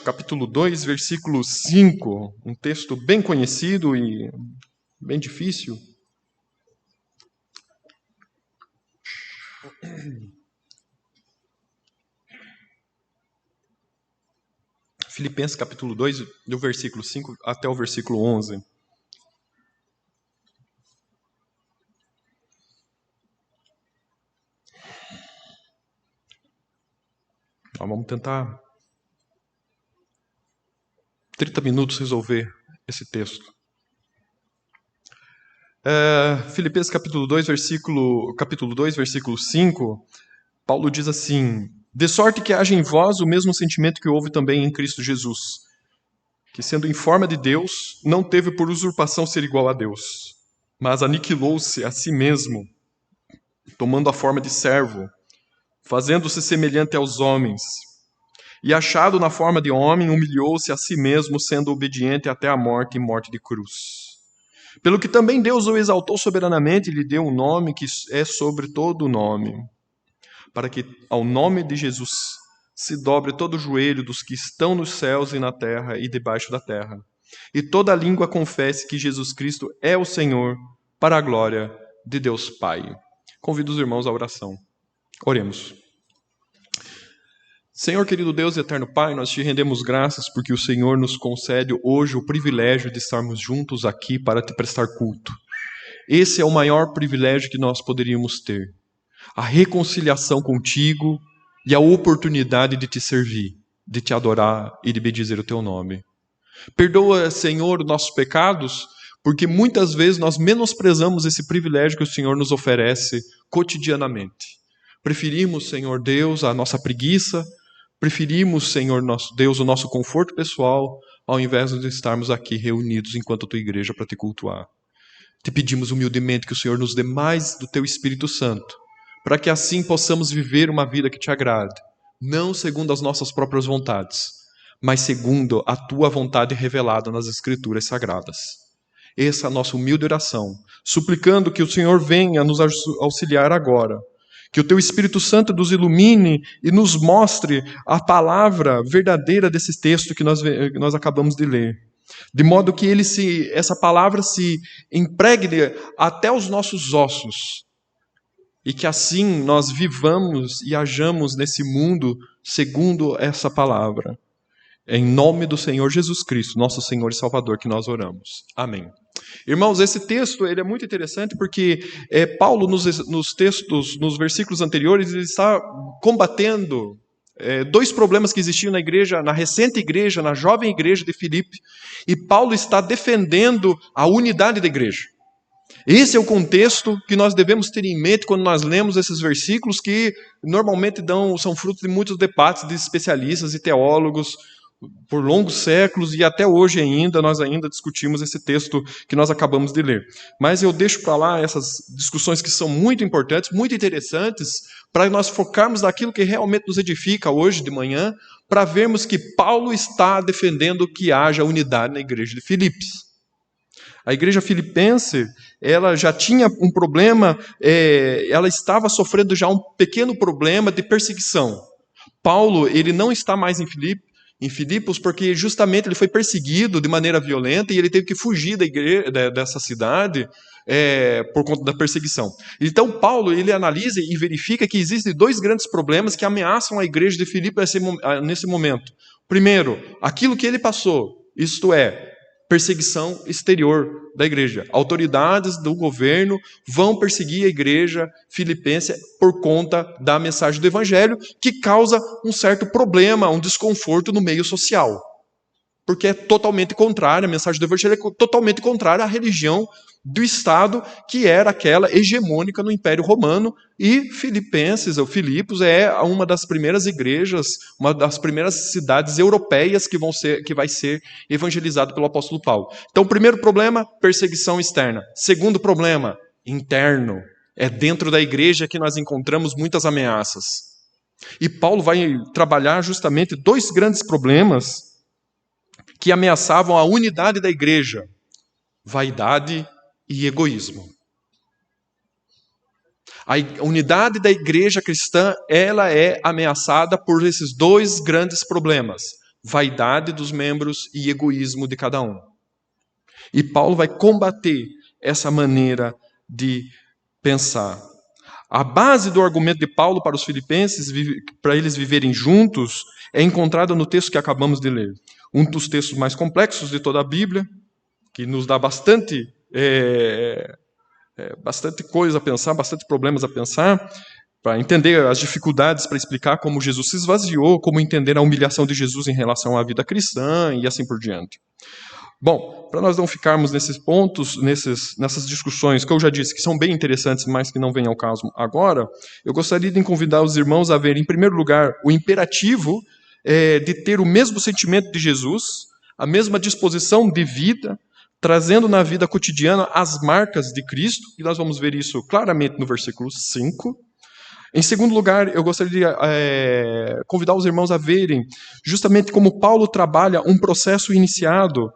Capítulo 2, versículo 5, um texto bem conhecido e bem difícil. Filipenses capítulo 2, do versículo 5 até o versículo 11. Nós vamos tentar 30 minutos resolver esse texto. Filipenses capítulo 2, versículo 5, Paulo diz assim: de sorte que haja em vós o mesmo sentimento que houve também em Cristo Jesus, que sendo em forma de Deus, não teve por usurpação ser igual a Deus, mas aniquilou-se a si mesmo, tomando a forma de servo, fazendo-se semelhante aos homens, e achado na forma de homem, humilhou-se a si mesmo, sendo obediente até a morte e morte de cruz. Pelo que também Deus o exaltou soberanamente e lhe deu um nome que é sobre todo o nome, para que ao nome de Jesus se dobre todo o joelho dos que estão nos céus e na terra e debaixo da terra, e toda língua confesse que Jesus Cristo é o Senhor, para a glória de Deus Pai. Convido os irmãos à oração. Oremos. Senhor querido Deus e eterno Pai, nós te rendemos graças porque o Senhor nos concede hoje o privilégio de estarmos juntos aqui para te prestar culto. Esse é o maior privilégio que nós poderíamos ter. A reconciliação contigo e a oportunidade de te servir, de te adorar e de bendizer o teu nome. Perdoa, Senhor, nossos pecados, porque muitas vezes nós menosprezamos esse privilégio que o Senhor nos oferece cotidianamente. Preferimos, Senhor Deus, a nossa preguiça, preferimos, Senhor nosso Deus, o nosso conforto pessoal, ao invés de estarmos aqui reunidos enquanto a tua igreja para te cultuar. Te pedimos humildemente que o Senhor nos dê mais do teu Espírito Santo, para que assim possamos viver uma vida que te agrade, não segundo as nossas próprias vontades, mas segundo a tua vontade revelada nas Escrituras Sagradas. Essa é a nossa humilde oração, suplicando que o Senhor venha nos auxiliar agora, que o teu Espírito Santo nos ilumine e nos mostre a palavra verdadeira desse texto que nós acabamos de ler. De modo que essa palavra se impregne até os nossos ossos. E que assim nós vivamos e hajamos nesse mundo segundo essa palavra. É em nome do Senhor Jesus Cristo, nosso Senhor e Salvador, que nós oramos. Amém. Irmãos, esse texto ele é muito interessante porque Paulo, nos versículos anteriores, ele está combatendo dois problemas que existiam na igreja, na recente igreja, na jovem igreja de Filipe, e Paulo está defendendo a unidade da igreja. Esse é o contexto que nós devemos ter em mente quando nós lemos esses versículos que normalmente são fruto de muitos debates de especialistas e teólogos por longos séculos e até hoje nós ainda discutimos esse texto que nós acabamos de ler. Mas eu deixo para lá essas discussões que são muito importantes, muito interessantes, para nós focarmos naquilo que realmente nos edifica hoje de manhã, para vermos que Paulo está defendendo que haja unidade na igreja de Filipos. A igreja filipense, ela já tinha um problema, ela estava sofrendo já um pequeno problema de perseguição. Paulo, ele não está mais em Filipos, porque justamente ele foi perseguido de maneira violenta e ele teve que fugir dessa cidade por conta da perseguição. Então Paulo, ele analisa e verifica que existem dois grandes problemas que ameaçam a igreja de Filipos nesse momento. Primeiro, aquilo que ele passou, isto é, perseguição exterior da igreja. Autoridades do governo vão perseguir a igreja filipense por conta da mensagem do evangelho, que causa um certo problema, um desconforto no meio social. Porque é totalmente contrária, a mensagem do evangelho é totalmente contrária à religião do Estado, que era aquela hegemônica no Império Romano, e Filipos é uma das primeiras igrejas, uma das primeiras cidades europeias que vai ser evangelizado pelo apóstolo Paulo. Então, o primeiro problema, perseguição externa. Segundo problema, interno. É dentro da igreja que nós encontramos muitas ameaças. E Paulo vai trabalhar justamente dois grandes problemas que ameaçavam a unidade da igreja: vaidade e egoísmo. A unidade da igreja cristã, ela é ameaçada por esses dois grandes problemas: vaidade dos membros e egoísmo de cada um. E Paulo vai combater essa maneira de pensar. A base do argumento de Paulo para os filipenses, para eles viverem juntos, é encontrada no texto que acabamos de ler. Um dos textos mais complexos de toda a Bíblia, que nos dá bastante coisa a pensar, bastante problemas a pensar, para entender as dificuldades, para explicar como Jesus se esvaziou, como entender a humilhação de Jesus em relação à vida cristã e assim por diante. Bom, para nós não ficarmos nesses pontos, nessas discussões que eu já disse que são bem interessantes, mas que não vêm ao caso agora, eu gostaria de convidar os irmãos a ver, em primeiro lugar, o imperativo de ter o mesmo sentimento de Jesus, a mesma disposição de vida, trazendo na vida cotidiana as marcas de Cristo, e nós vamos ver isso claramente no versículo 5. Em segundo lugar, eu gostaria de convidar os irmãos a verem justamente como Paulo trabalha um processo iniciado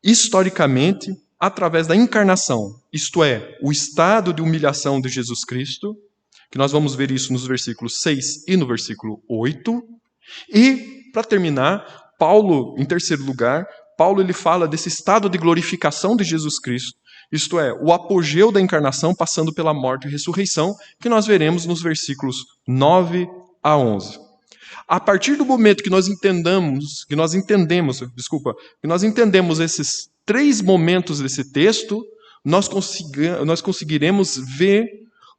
historicamente através da encarnação, isto é, o estado de humilhação de Jesus Cristo, que nós vamos ver isso nos versículos 6 e no versículo 8. E, para terminar, Paulo, em terceiro lugar, Paulo ele fala desse estado de glorificação de Jesus Cristo, isto é, o apogeu da encarnação passando pela morte e ressurreição, que nós veremos nos versículos 9 a 11. A partir do momento que nós entendemos esses três momentos desse texto, nós conseguiremos ver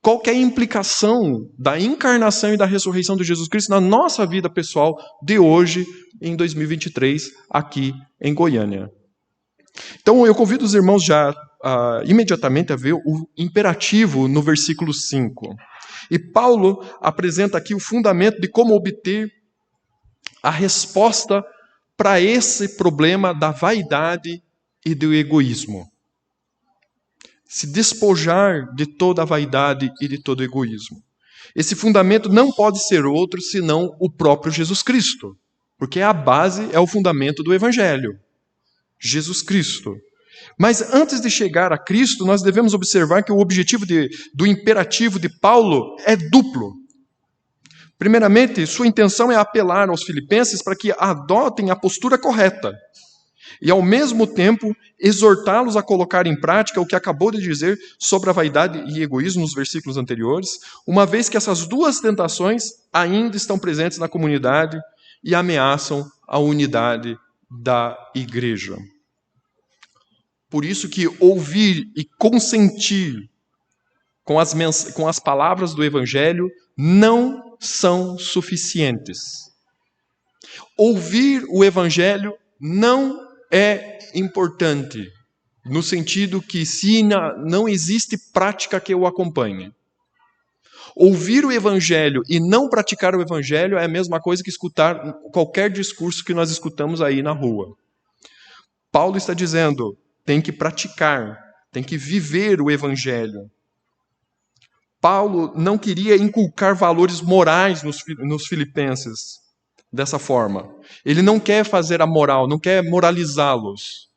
qual que é a implicação da encarnação e da ressurreição de Jesus Cristo na nossa vida pessoal de hoje, em 2023, aqui em Goiânia. Então, eu convido os irmãos já imediatamente a ver o imperativo no versículo 5. E Paulo apresenta aqui o fundamento de como obter a resposta para esse problema da vaidade e do egoísmo. Se despojar de toda a vaidade e de todo o egoísmo. Esse fundamento não pode ser outro senão o próprio Jesus Cristo, porque a base é o fundamento do Evangelho. Jesus Cristo. Mas antes de chegar a Cristo, nós devemos observar que o objetivo do imperativo de Paulo é duplo. Primeiramente, sua intenção é apelar aos filipenses para que adotem a postura correta e, ao mesmo tempo, exortá-los a colocar em prática o que acabou de dizer sobre a vaidade e egoísmo nos versículos anteriores, uma vez que essas duas tentações ainda estão presentes na comunidade e ameaçam a unidade da igreja. Por isso que ouvir e consentir com as palavras do Evangelho não são suficientes. Ouvir o Evangelho não é importante, no sentido que se não existe prática que o acompanhe. Ouvir o Evangelho e não praticar o Evangelho é a mesma coisa que escutar qualquer discurso que nós escutamos aí na rua. Paulo está dizendo, tem que praticar, tem que viver o Evangelho. Paulo não queria inculcar valores morais nos filipenses dessa forma. Ele não quer fazer a moral, não quer moralizá-los.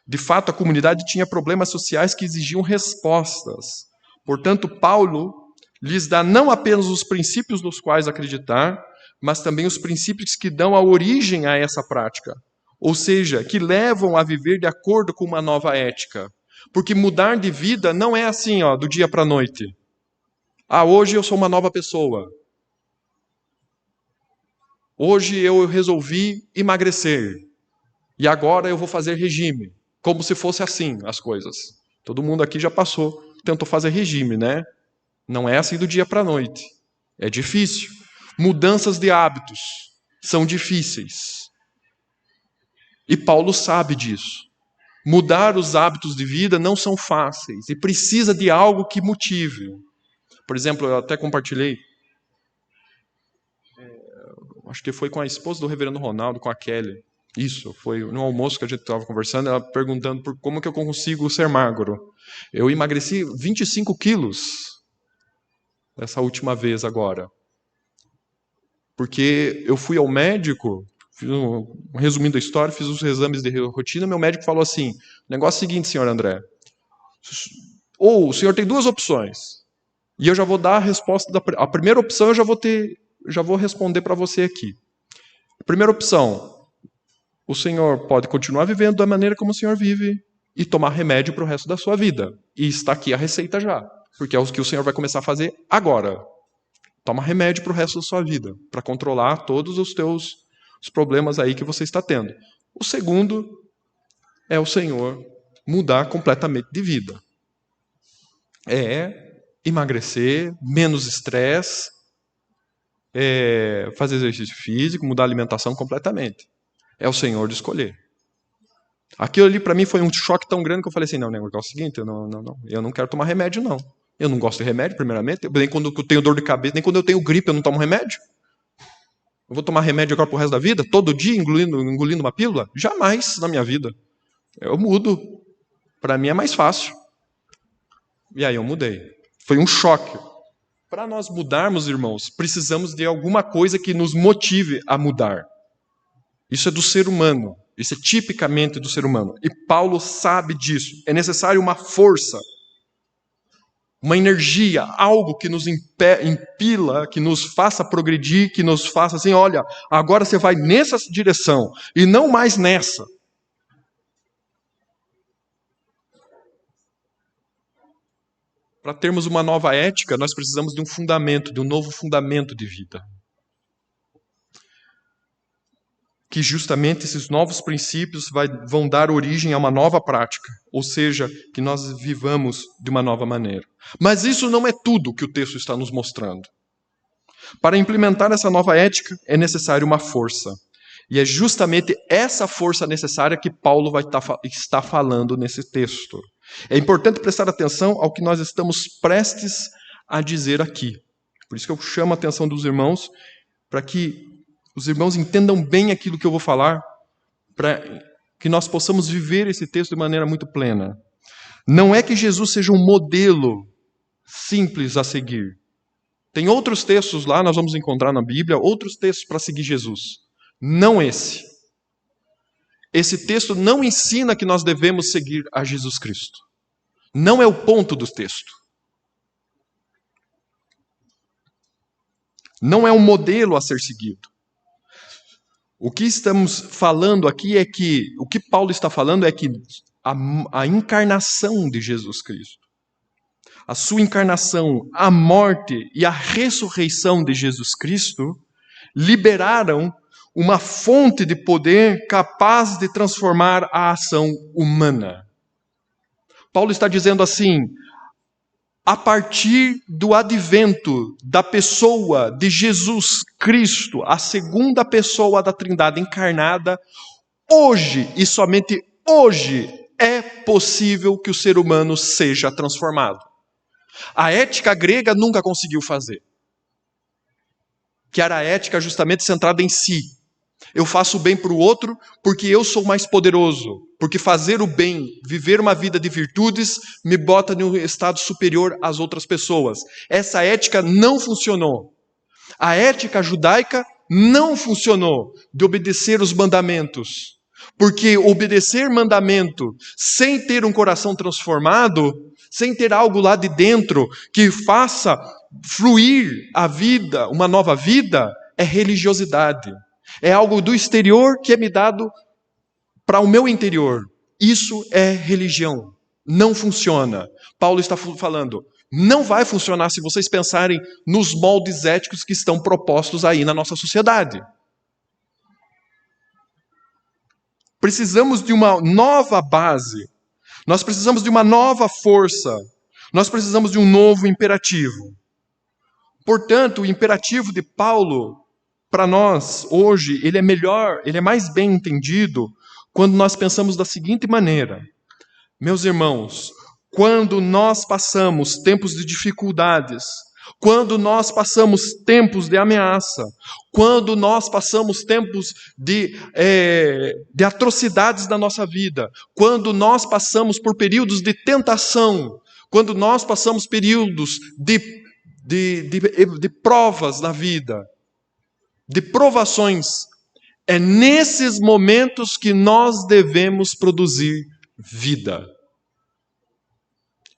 De fato, a comunidade tinha problemas sociais que exigiam respostas. Portanto, Paulo lhes dá não apenas os princípios nos quais acreditar, mas também os princípios que dão a origem a essa prática. Ou seja, que levam a viver de acordo com uma nova ética. Porque mudar de vida não é assim, do dia para a noite. Hoje eu sou uma nova pessoa. Hoje eu resolvi emagrecer. E agora eu vou fazer regime. Como se fosse assim as coisas. Todo mundo aqui já tentou fazer regime, né? Não é assim do dia para a noite. É difícil. Mudanças de hábitos são difíceis. E Paulo sabe disso. Mudar os hábitos de vida não são fáceis e precisa de algo que motive. Por exemplo, eu até compartilhei, acho que foi com a esposa do reverendo Ronaldo, com a Kelly. Isso, foi no almoço que a gente estava conversando, ela perguntando por como que eu consigo ser magro. Eu emagreci 25 quilos essa última vez agora. Porque eu fui ao médico, resumindo a história, fiz os exames de rotina, meu médico falou assim, o negócio é o seguinte, senhor André, ou o senhor tem duas opções, e eu já vou dar a resposta, a primeira opção eu já vou responder para você aqui. A primeira opção, o senhor pode continuar vivendo da maneira como o senhor vive e tomar remédio para o resto da sua vida. E está aqui a receita já, porque é o que o senhor vai começar a fazer agora. Toma remédio para o resto da sua vida, para controlar todos os problemas aí que você está tendo. O segundo é o senhor mudar completamente de vida. emagrecer, menos estresse, fazer exercício físico, mudar a alimentação completamente. É o Senhor de escolher. Aquilo ali para mim foi um choque tão grande que eu falei assim, não, é o seguinte, eu não quero tomar remédio, não. Eu não gosto de remédio, primeiramente. Nem quando eu tenho dor de cabeça, nem quando eu tenho gripe, eu não tomo remédio. Eu vou tomar remédio agora pro resto da vida? Todo dia engolindo uma pílula? Jamais na minha vida. Eu mudo. Para mim é mais fácil. E aí eu mudei. Foi um choque. Para nós mudarmos, irmãos, precisamos de alguma coisa que nos motive a mudar. Isso é do ser humano. Isso é tipicamente do ser humano. E Paulo sabe disso. É necessário uma força, uma energia, algo que nos impila, que nos faça progredir, que nos faça assim, olha, agora você vai nessa direção e não mais nessa. Para termos uma nova ética, nós precisamos de um fundamento, de um novo fundamento de vida. Que justamente esses novos princípios vão dar origem a uma nova prática, ou seja, que nós vivamos de uma nova maneira. Mas isso não é tudo que o texto está nos mostrando. Para implementar essa nova ética, é necessário uma força. E é justamente essa força necessária que Paulo vai estar falando nesse texto. É importante prestar atenção ao que nós estamos prestes a dizer aqui. Por isso que eu chamo a atenção dos irmãos, para que os irmãos entendam bem aquilo que eu vou falar, para que nós possamos viver esse texto de maneira muito plena. Não é que Jesus seja um modelo simples a seguir. Tem outros textos lá, nós vamos encontrar na Bíblia, outros textos para seguir Jesus. Não esse. Esse texto não ensina que nós devemos seguir a Jesus Cristo. Não é o ponto do texto. Não é um modelo a ser seguido. O que estamos falando aqui é que, o que Paulo está falando é que a encarnação de Jesus Cristo, a sua encarnação, a morte e a ressurreição de Jesus Cristo liberaram uma fonte de poder capaz de transformar a ação humana. Paulo está dizendo assim, a partir do advento da pessoa de Jesus Cristo, a segunda pessoa da Trindade encarnada, hoje e somente hoje é possível que o ser humano seja transformado. A ética grega nunca conseguiu fazer, que era a ética justamente centrada em si. Eu faço o bem para o outro porque eu sou mais poderoso. Porque fazer o bem, viver uma vida de virtudes, me bota em um estado superior às outras pessoas. Essa ética não funcionou. A ética judaica não funcionou de obedecer os mandamentos. Porque obedecer mandamento sem ter um coração transformado, sem ter algo lá de dentro que faça fluir a vida, uma nova vida, é religiosidade. É algo do exterior que é me dado para o meu interior. Isso é religião. Não funciona. Paulo está falando, não vai funcionar se vocês pensarem nos moldes éticos que estão propostos aí na nossa sociedade. Precisamos de uma nova base. Nós precisamos de uma nova força. Nós precisamos de um novo imperativo. Portanto, o imperativo de Paulo para nós, hoje, ele é melhor, ele é mais bem entendido quando nós pensamos da seguinte maneira. Meus irmãos, quando nós passamos tempos de dificuldades, quando nós passamos tempos de ameaça, quando nós passamos tempos de atrocidades na nossa vida, quando nós passamos por períodos de tentação, quando nós passamos períodos de provas na vida, de provações, é nesses momentos que nós devemos produzir vida.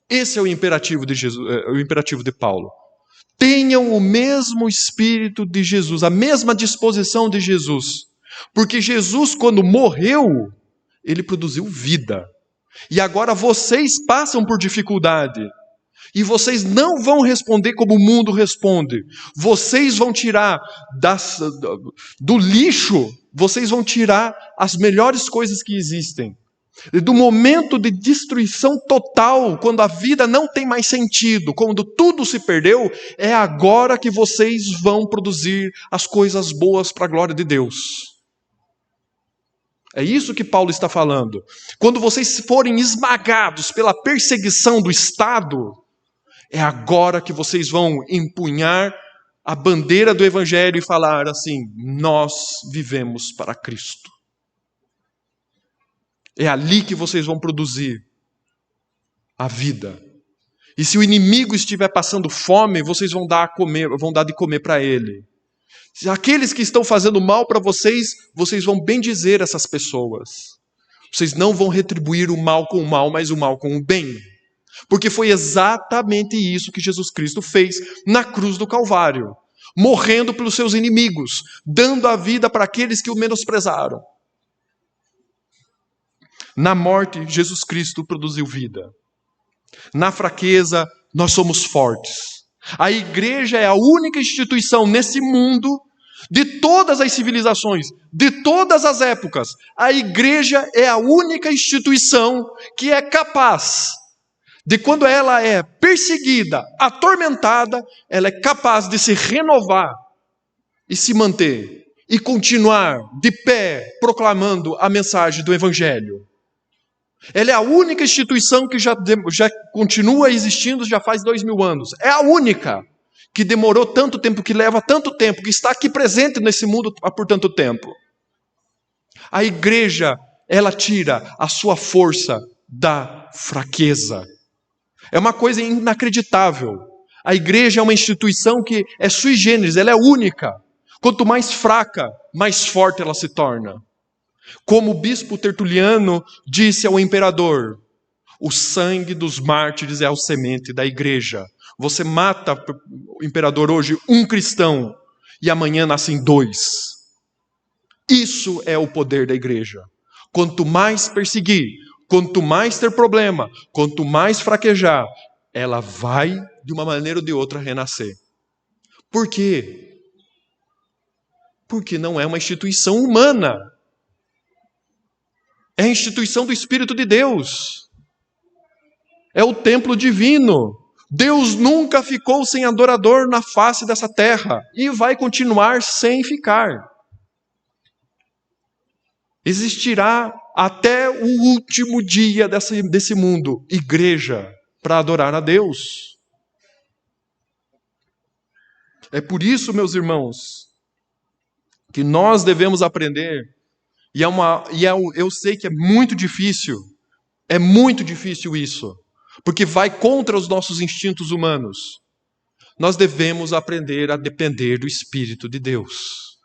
Esse é o imperativo de Jesus, o imperativo de Paulo. Tenham o mesmo espírito de Jesus, a mesma disposição de Jesus. Porque Jesus, quando morreu, ele produziu vida. E agora vocês passam por dificuldade. E vocês não vão responder como o mundo responde. Vocês vão tirar do lixo, vocês vão tirar as melhores coisas que existem. E do momento de destruição total, quando a vida não tem mais sentido, quando tudo se perdeu, é agora que vocês vão produzir as coisas boas para a glória de Deus. É isso que Paulo está falando. Quando vocês forem esmagados pela perseguição do Estado, é agora que vocês vão empunhar a bandeira do Evangelho e falar assim: nós vivemos para Cristo. É ali que vocês vão produzir a vida. E se o inimigo estiver passando fome, vocês vão dar de comer para ele. Se aqueles que estão fazendo mal para vocês, vocês vão bendizer essas pessoas. Vocês não vão retribuir o mal com o mal, mas o mal com o bem. Porque foi exatamente isso que Jesus Cristo fez na cruz do Calvário, morrendo pelos seus inimigos, dando a vida para aqueles que o menosprezaram. Na morte, Jesus Cristo produziu vida. Na fraqueza, nós somos fortes. A igreja é a única instituição nesse mundo, de todas as civilizações, de todas as épocas, a igreja é a única instituição que é capaz de, quando ela é perseguida, atormentada, ela é capaz de se renovar e se manter e continuar de pé proclamando a mensagem do Evangelho. Ela é a única instituição que já continua existindo já faz 2000 anos. É a única que demorou tanto tempo, que leva tanto tempo, que está aqui presente nesse mundo por tanto tempo. A igreja, ela tira a sua força da fraqueza. É uma coisa inacreditável. A igreja é uma instituição que é sui generis, ela é única. Quanto mais fraca, mais forte ela se torna. Como o bispo Tertuliano disse ao imperador: o sangue dos mártires é a semente da igreja. Você mata, o imperador, hoje um cristão e amanhã nascem 2. Isso é o poder da igreja. Quanto mais perseguir, quanto mais ter problema, quanto mais fraquejar, ela vai, de uma maneira ou de outra, renascer. Por quê? Porque não é uma instituição humana. É a instituição do Espírito de Deus. É o templo divino. Deus nunca ficou sem adorador na face dessa terra e vai continuar sem ficar. Existirá até o último dia desse mundo igreja para adorar a Deus. É por isso, meus irmãos, que nós devemos aprender. Eu sei que é muito difícil isso, porque vai contra os nossos instintos humanos. Nós devemos aprender a depender do Espírito de Deus,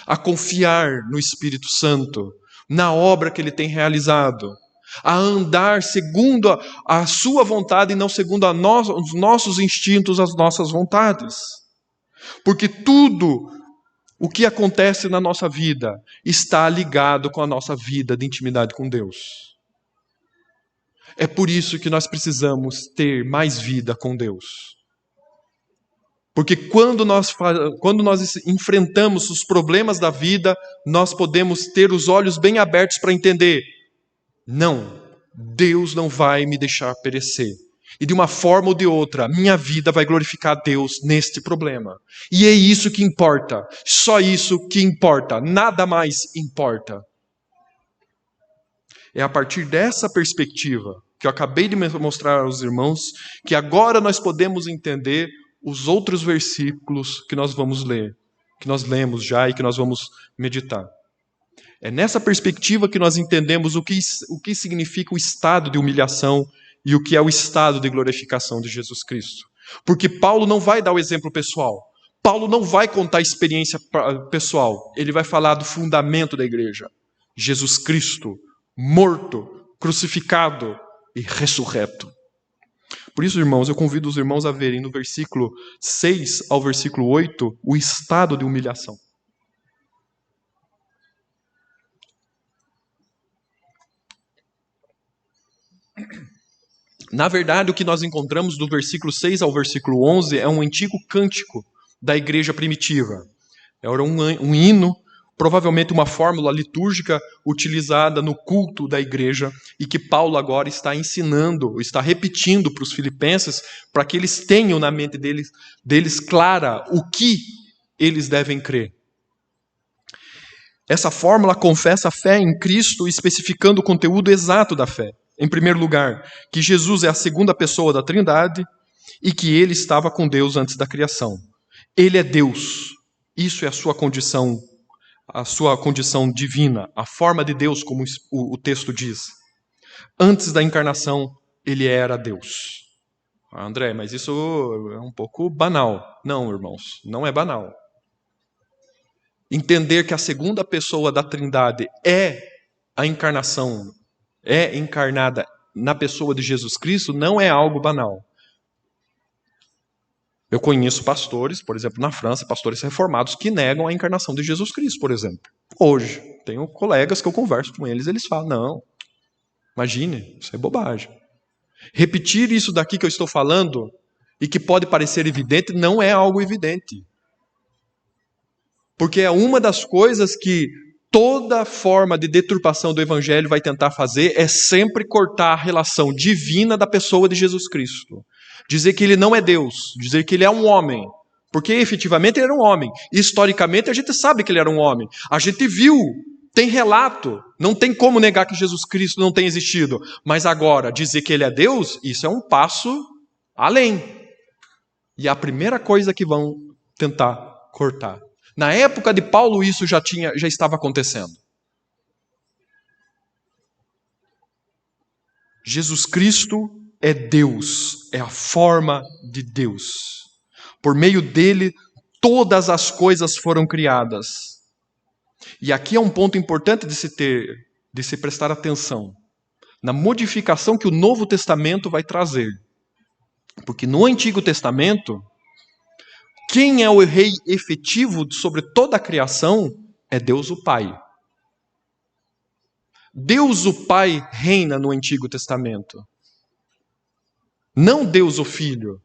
a confiar no Espírito Santo, na obra que Ele tem realizado, a andar segundo a sua vontade e não segundo os nossos instintos, as nossas vontades. Porque tudo o que acontece na nossa vida está ligado com a nossa vida de intimidade com Deus. É por isso que nós precisamos ter mais vida com Deus. Porque quando nós enfrentamos os problemas da vida, nós podemos ter os olhos bem abertos para entender: não, Deus não vai me deixar perecer. E de uma forma ou de outra, minha vida vai glorificar a Deus neste problema. E é isso que importa. Só isso que importa. Nada mais importa. É a partir dessa perspectiva que eu acabei de mostrar aos irmãos que agora nós podemos entender os outros versículos que nós vamos ler, que nós lemos já e que nós vamos meditar. É nessa perspectiva que nós entendemos o que significa o estado de humilhação e o que é o estado de glorificação de Jesus Cristo. Porque Paulo não vai dar o exemplo pessoal. Paulo não vai contar a experiência pessoal. Ele vai falar do fundamento da igreja. Jesus Cristo, morto, crucificado e ressurreto. Por isso, irmãos, eu convido os irmãos a verem no versículo 6 ao versículo 8 o estado de humilhação. Na verdade, o que nós encontramos do versículo 6 ao versículo 11 é um antigo cântico da igreja primitiva. Era um hino Provavelmente uma fórmula litúrgica utilizada no culto da igreja e que Paulo agora está ensinando, está repetindo para os filipenses, para que eles tenham na mente deles clara o que eles devem crer. Essa fórmula confessa a fé em Cristo, especificando o conteúdo exato da fé. Em primeiro lugar, que Jesus é a segunda pessoa da Trindade e que ele estava com Deus antes da criação. Ele é Deus. Isso é a sua condição divina, a forma de Deus, como o texto diz. Antes da encarnação, ele era Deus. André, mas isso é um pouco banal. Não, irmãos, não é banal. Entender que a segunda pessoa da Trindade é a encarnação, é encarnada na pessoa de Jesus Cristo, não é algo banal. Eu conheço pastores, por exemplo, na França, pastores reformados que negam a encarnação de Jesus Cristo, por exemplo. Hoje, tenho colegas que eu converso com eles, eles falam, não, imagine, isso é bobagem. Repetir isso daqui que eu estou falando, e que pode parecer evidente, não é algo evidente. Porque é uma das coisas que toda forma de deturpação do evangelho vai tentar fazer, é sempre cortar a relação divina da pessoa de Jesus Cristo. Dizer que ele não é Deus, dizer que ele é um homem, porque efetivamente ele era um homem. Historicamente a gente sabe que ele era um homem. A gente viu, tem relato, não tem como negar que Jesus Cristo não tem existido. Mas agora, dizer que ele é Deus, isso é um passo além. E é a primeira coisa que vão tentar cortar. Na época de Paulo isso já estava acontecendo. Jesus Cristo é Deus, é a forma de Deus. Por meio dele, todas as coisas foram criadas. E aqui é um ponto importante de se prestar atenção. Na modificação que o Novo Testamento vai trazer. Porque no Antigo Testamento, quem é o rei efetivo sobre toda a criação é Deus o Pai. Deus o Pai reina no Antigo Testamento. Não Deus o Filho.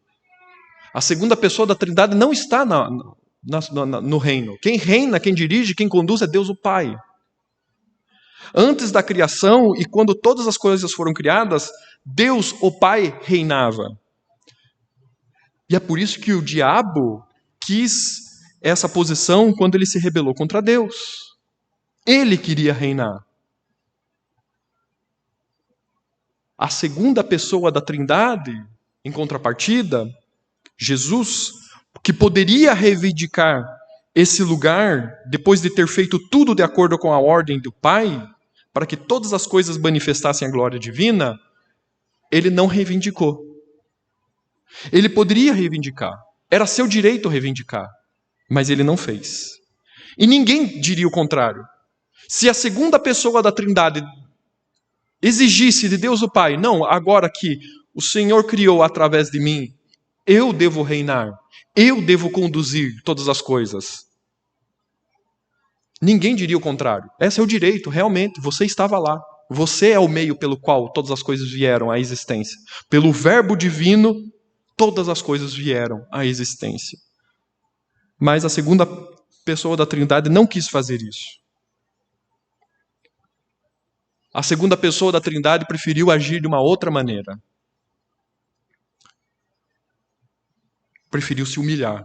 A segunda pessoa da Trindade não está no reino. Quem reina, quem dirige, quem conduz é Deus o Pai. Antes da criação e quando todas as coisas foram criadas, Deus o Pai reinava. E é por isso que o diabo quis essa posição quando ele se rebelou contra Deus. Ele queria reinar. A segunda pessoa da Trindade, em contrapartida, Jesus, que poderia reivindicar esse lugar, depois de ter feito tudo de acordo com a ordem do Pai, para que todas as coisas manifestassem a glória divina, ele não reivindicou. Ele poderia reivindicar. Era seu direito reivindicar, mas ele não fez. E ninguém diria o contrário. Se a segunda pessoa da Trindade exigisse de Deus o Pai, não, agora que o Senhor criou através de mim, eu devo reinar, eu devo conduzir todas as coisas. Ninguém diria o contrário. Esse é o direito, realmente, você estava lá. Você é o meio pelo qual todas as coisas vieram à existência. Pelo Verbo divino, todas as coisas vieram à existência. Mas a segunda pessoa da Trindade não quis fazer isso. A segunda pessoa da Trindade preferiu agir de uma outra maneira. Preferiu se humilhar.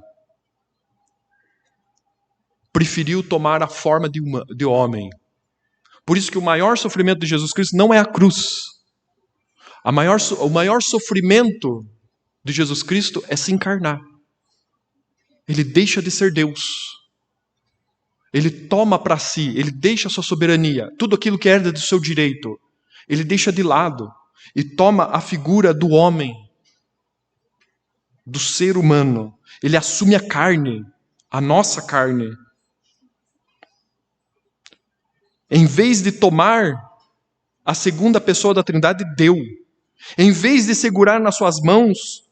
Preferiu tomar a forma de homem. Por isso que o maior sofrimento de Jesus Cristo não é a cruz. O maior sofrimento de Jesus Cristo é se encarnar. Ele deixa de ser Deus. Ele toma para si, ele deixa a sua soberania, tudo aquilo que herda do seu direito, ele deixa de lado e toma a figura do homem, do ser humano. Ele assume a carne, a nossa carne. Em vez de tomar, a segunda pessoa da Trindade deu. Em vez de segurar nas suas mãos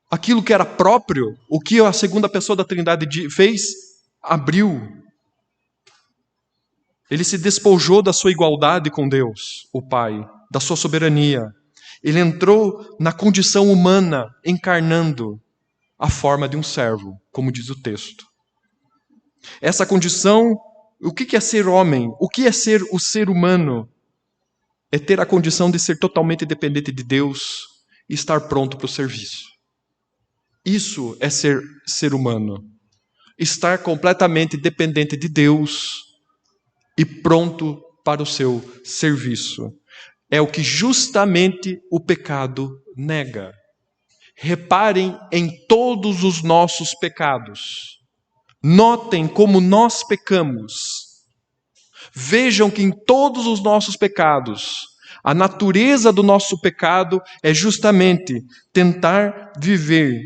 aquilo que era próprio, o que a segunda pessoa da Trindade fez, abriu. Ele se despojou da sua igualdade com Deus, o Pai, da sua soberania. Ele entrou na condição humana, encarnando a forma de um servo, como diz o texto. Essa condição, o que é ser homem? O que é ser o ser humano? É ter a condição de ser totalmente dependente de Deus e estar pronto para o serviço. Isso é ser humano. Estar completamente dependente de Deus e pronto para o seu serviço. É o que justamente o pecado nega. Reparem em todos os nossos pecados. Notem como nós pecamos. Vejam que em todos os nossos pecados, a natureza do nosso pecado é justamente tentar viver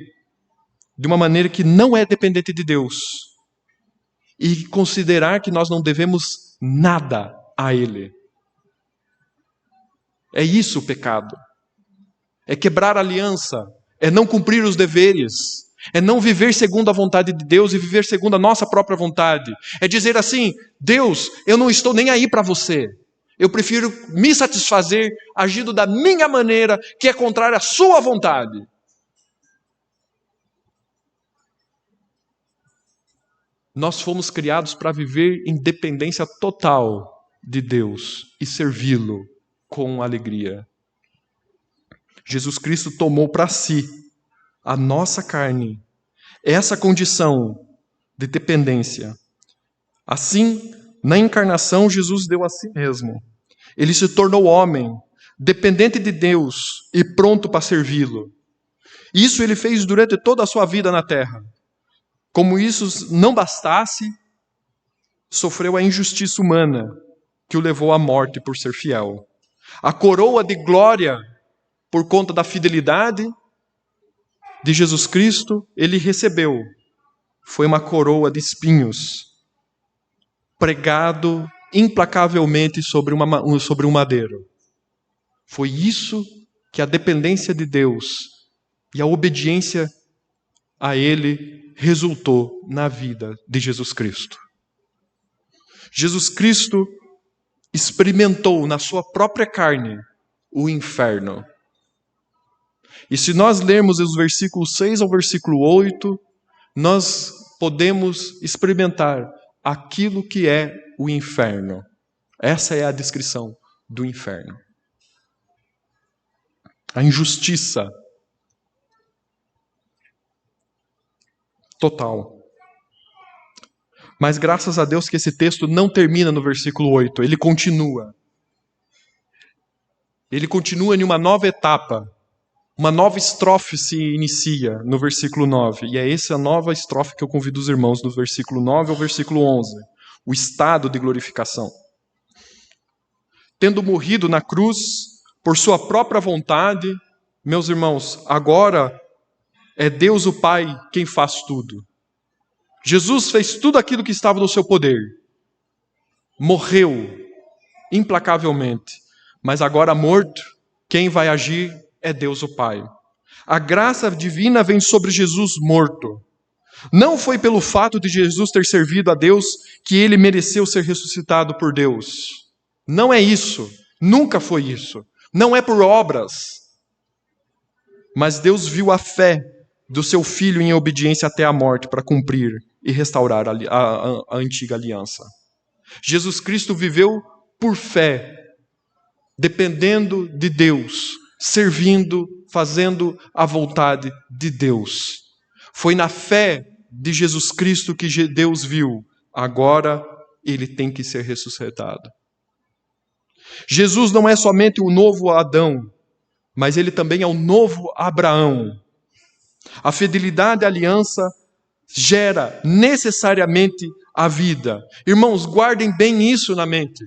de uma maneira que não é dependente de Deus e considerar que nós não devemos nada a Ele. É isso o pecado. É quebrar a aliança, é não cumprir os deveres, é não viver segundo a vontade de Deus e viver segundo a nossa própria vontade. É dizer assim: Deus, eu não estou nem aí para você. Eu prefiro me satisfazer agindo da minha maneira, que é contrária à sua vontade. Nós fomos criados para viver em dependência total de Deus e servi-lo com alegria. Jesus Cristo tomou para si a nossa carne, essa condição de dependência. Assim, na encarnação, Jesus deu a si mesmo. Ele se tornou homem, dependente de Deus e pronto para servi-lo. Isso ele fez durante toda a sua vida na terra. Como isso não bastasse, sofreu a injustiça humana que o levou à morte por ser fiel. A coroa de glória por conta da fidelidade de Jesus Cristo, ele recebeu. Foi uma coroa de espinhos, pregado implacavelmente sobre um madeiro. Foi isso que a dependência de Deus e a obediência a Ele resultou na vida de Jesus Cristo. Jesus Cristo experimentou na sua própria carne o inferno. E se nós lermos os versículos 6 ao versículo 8, nós podemos experimentar aquilo que é o inferno. Essa é a descrição do inferno. A injustiça total. Mas graças a Deus que esse texto não termina no versículo 8, ele continua. Ele continua em uma nova etapa. Uma nova estrofe se inicia no versículo 9. E é essa nova estrofe que eu convido os irmãos do versículo 9 ao versículo 11. O estado de glorificação. Tendo morrido na cruz, por sua própria vontade, meus irmãos, agora é Deus o Pai quem faz tudo. Jesus fez tudo aquilo que estava no seu poder. Morreu implacavelmente. Mas agora morto, quem vai agir é Deus o Pai. A graça divina vem sobre Jesus morto. Não foi pelo fato de Jesus ter servido a Deus que ele mereceu ser ressuscitado por Deus. Não é isso. Nunca foi isso. Não é por obras. Mas Deus viu a fé do seu Filho em obediência até a morte para cumprir e restaurar a antiga aliança. Jesus Cristo viveu por fé, dependendo de Deus, servindo, fazendo a vontade de Deus. Foi na fé de Jesus Cristo que Deus viu, agora ele tem que ser ressuscitado. Jesus não é somente o novo Adão, mas ele também é o novo Abraão. A fidelidade à aliança gera necessariamente a vida. Irmãos, guardem bem isso na mente.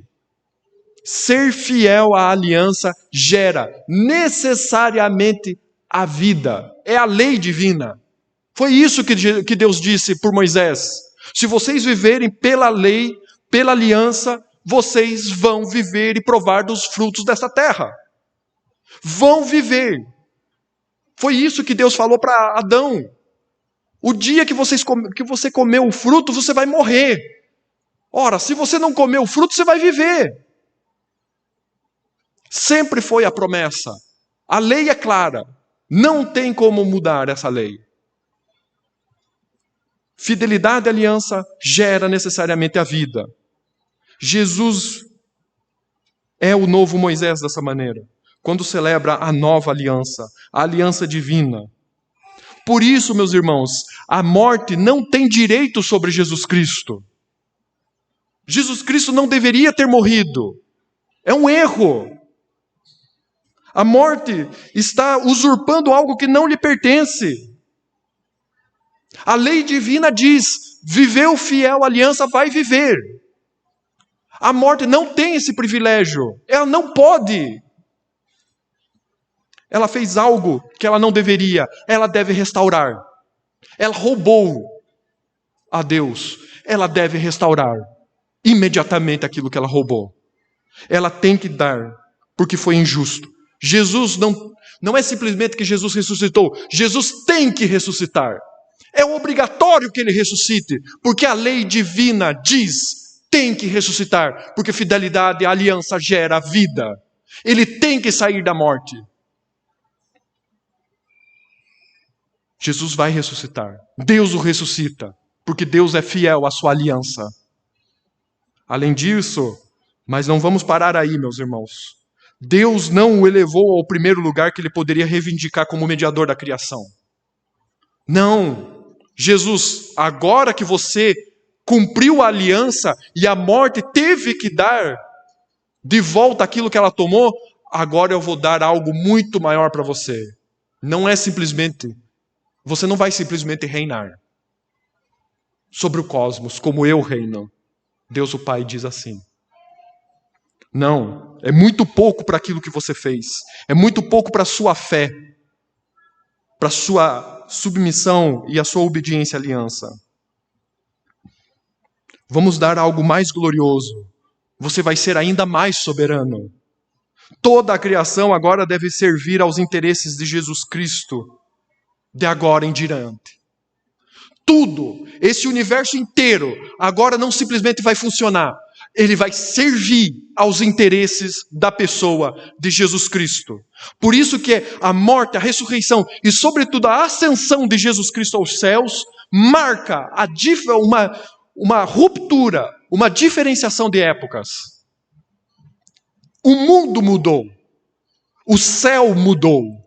Ser fiel à aliança gera necessariamente a vida. É a lei divina. Foi isso que Deus disse por Moisés. Se vocês viverem pela lei, pela aliança, vocês vão viver e provar dos frutos dessa terra. Vão viver. Foi isso que Deus falou para Adão. O dia que você comer o fruto, você vai morrer. Ora, se você não comer o fruto, você vai viver. Sempre foi a promessa. A lei é clara. Não tem como mudar essa lei. Fidelidade à aliança gera necessariamente a vida. Jesus é o novo Moisés dessa maneira, quando celebra a nova aliança, a aliança divina. Por isso, meus irmãos, a morte não tem direito sobre Jesus Cristo. Jesus Cristo não deveria ter morrido. É um erro. A morte está usurpando algo que não lhe pertence. A lei divina diz: viveu fiel à aliança, vai viver. A morte não tem esse privilégio. Ela não pode. Ela fez algo que ela não deveria. Ela deve restaurar. Ela roubou a Deus. Ela deve restaurar imediatamente aquilo que ela roubou. Ela tem que dar, porque foi injusto. Jesus não é simplesmente que Jesus ressuscitou. Jesus tem que ressuscitar. É obrigatório que ele ressuscite, porque a lei divina diz: tem que ressuscitar, porque fidelidade à aliança gera vida. Ele tem que sair da morte. Jesus vai ressuscitar. Deus o ressuscita, porque Deus é fiel à sua aliança. Além disso, mas não vamos parar aí, meus irmãos. Deus não o elevou ao primeiro lugar que ele poderia reivindicar como mediador da criação. Não. Jesus, agora que você cumpriu a aliança e a morte teve que dar de volta aquilo que ela tomou, agora eu vou dar algo muito maior para você. Não é simplesmente, você não vai simplesmente reinar sobre o cosmos como eu reino. Deus o Pai diz assim. Não, é muito pouco para aquilo que você fez. É muito pouco para a sua fé, para a sua submissão e a sua obediência à aliança. Vamos dar algo mais glorioso. Você vai ser ainda mais soberano. Toda a criação agora deve servir aos interesses de Jesus Cristo, de agora em diante. Tudo, esse universo inteiro, agora não simplesmente vai funcionar, ele vai servir aos interesses da pessoa de Jesus Cristo. Por isso que a morte, a ressurreição e sobretudo a ascensão de Jesus Cristo aos céus marca uma ruptura, uma diferenciação de épocas. O mundo mudou, o céu mudou.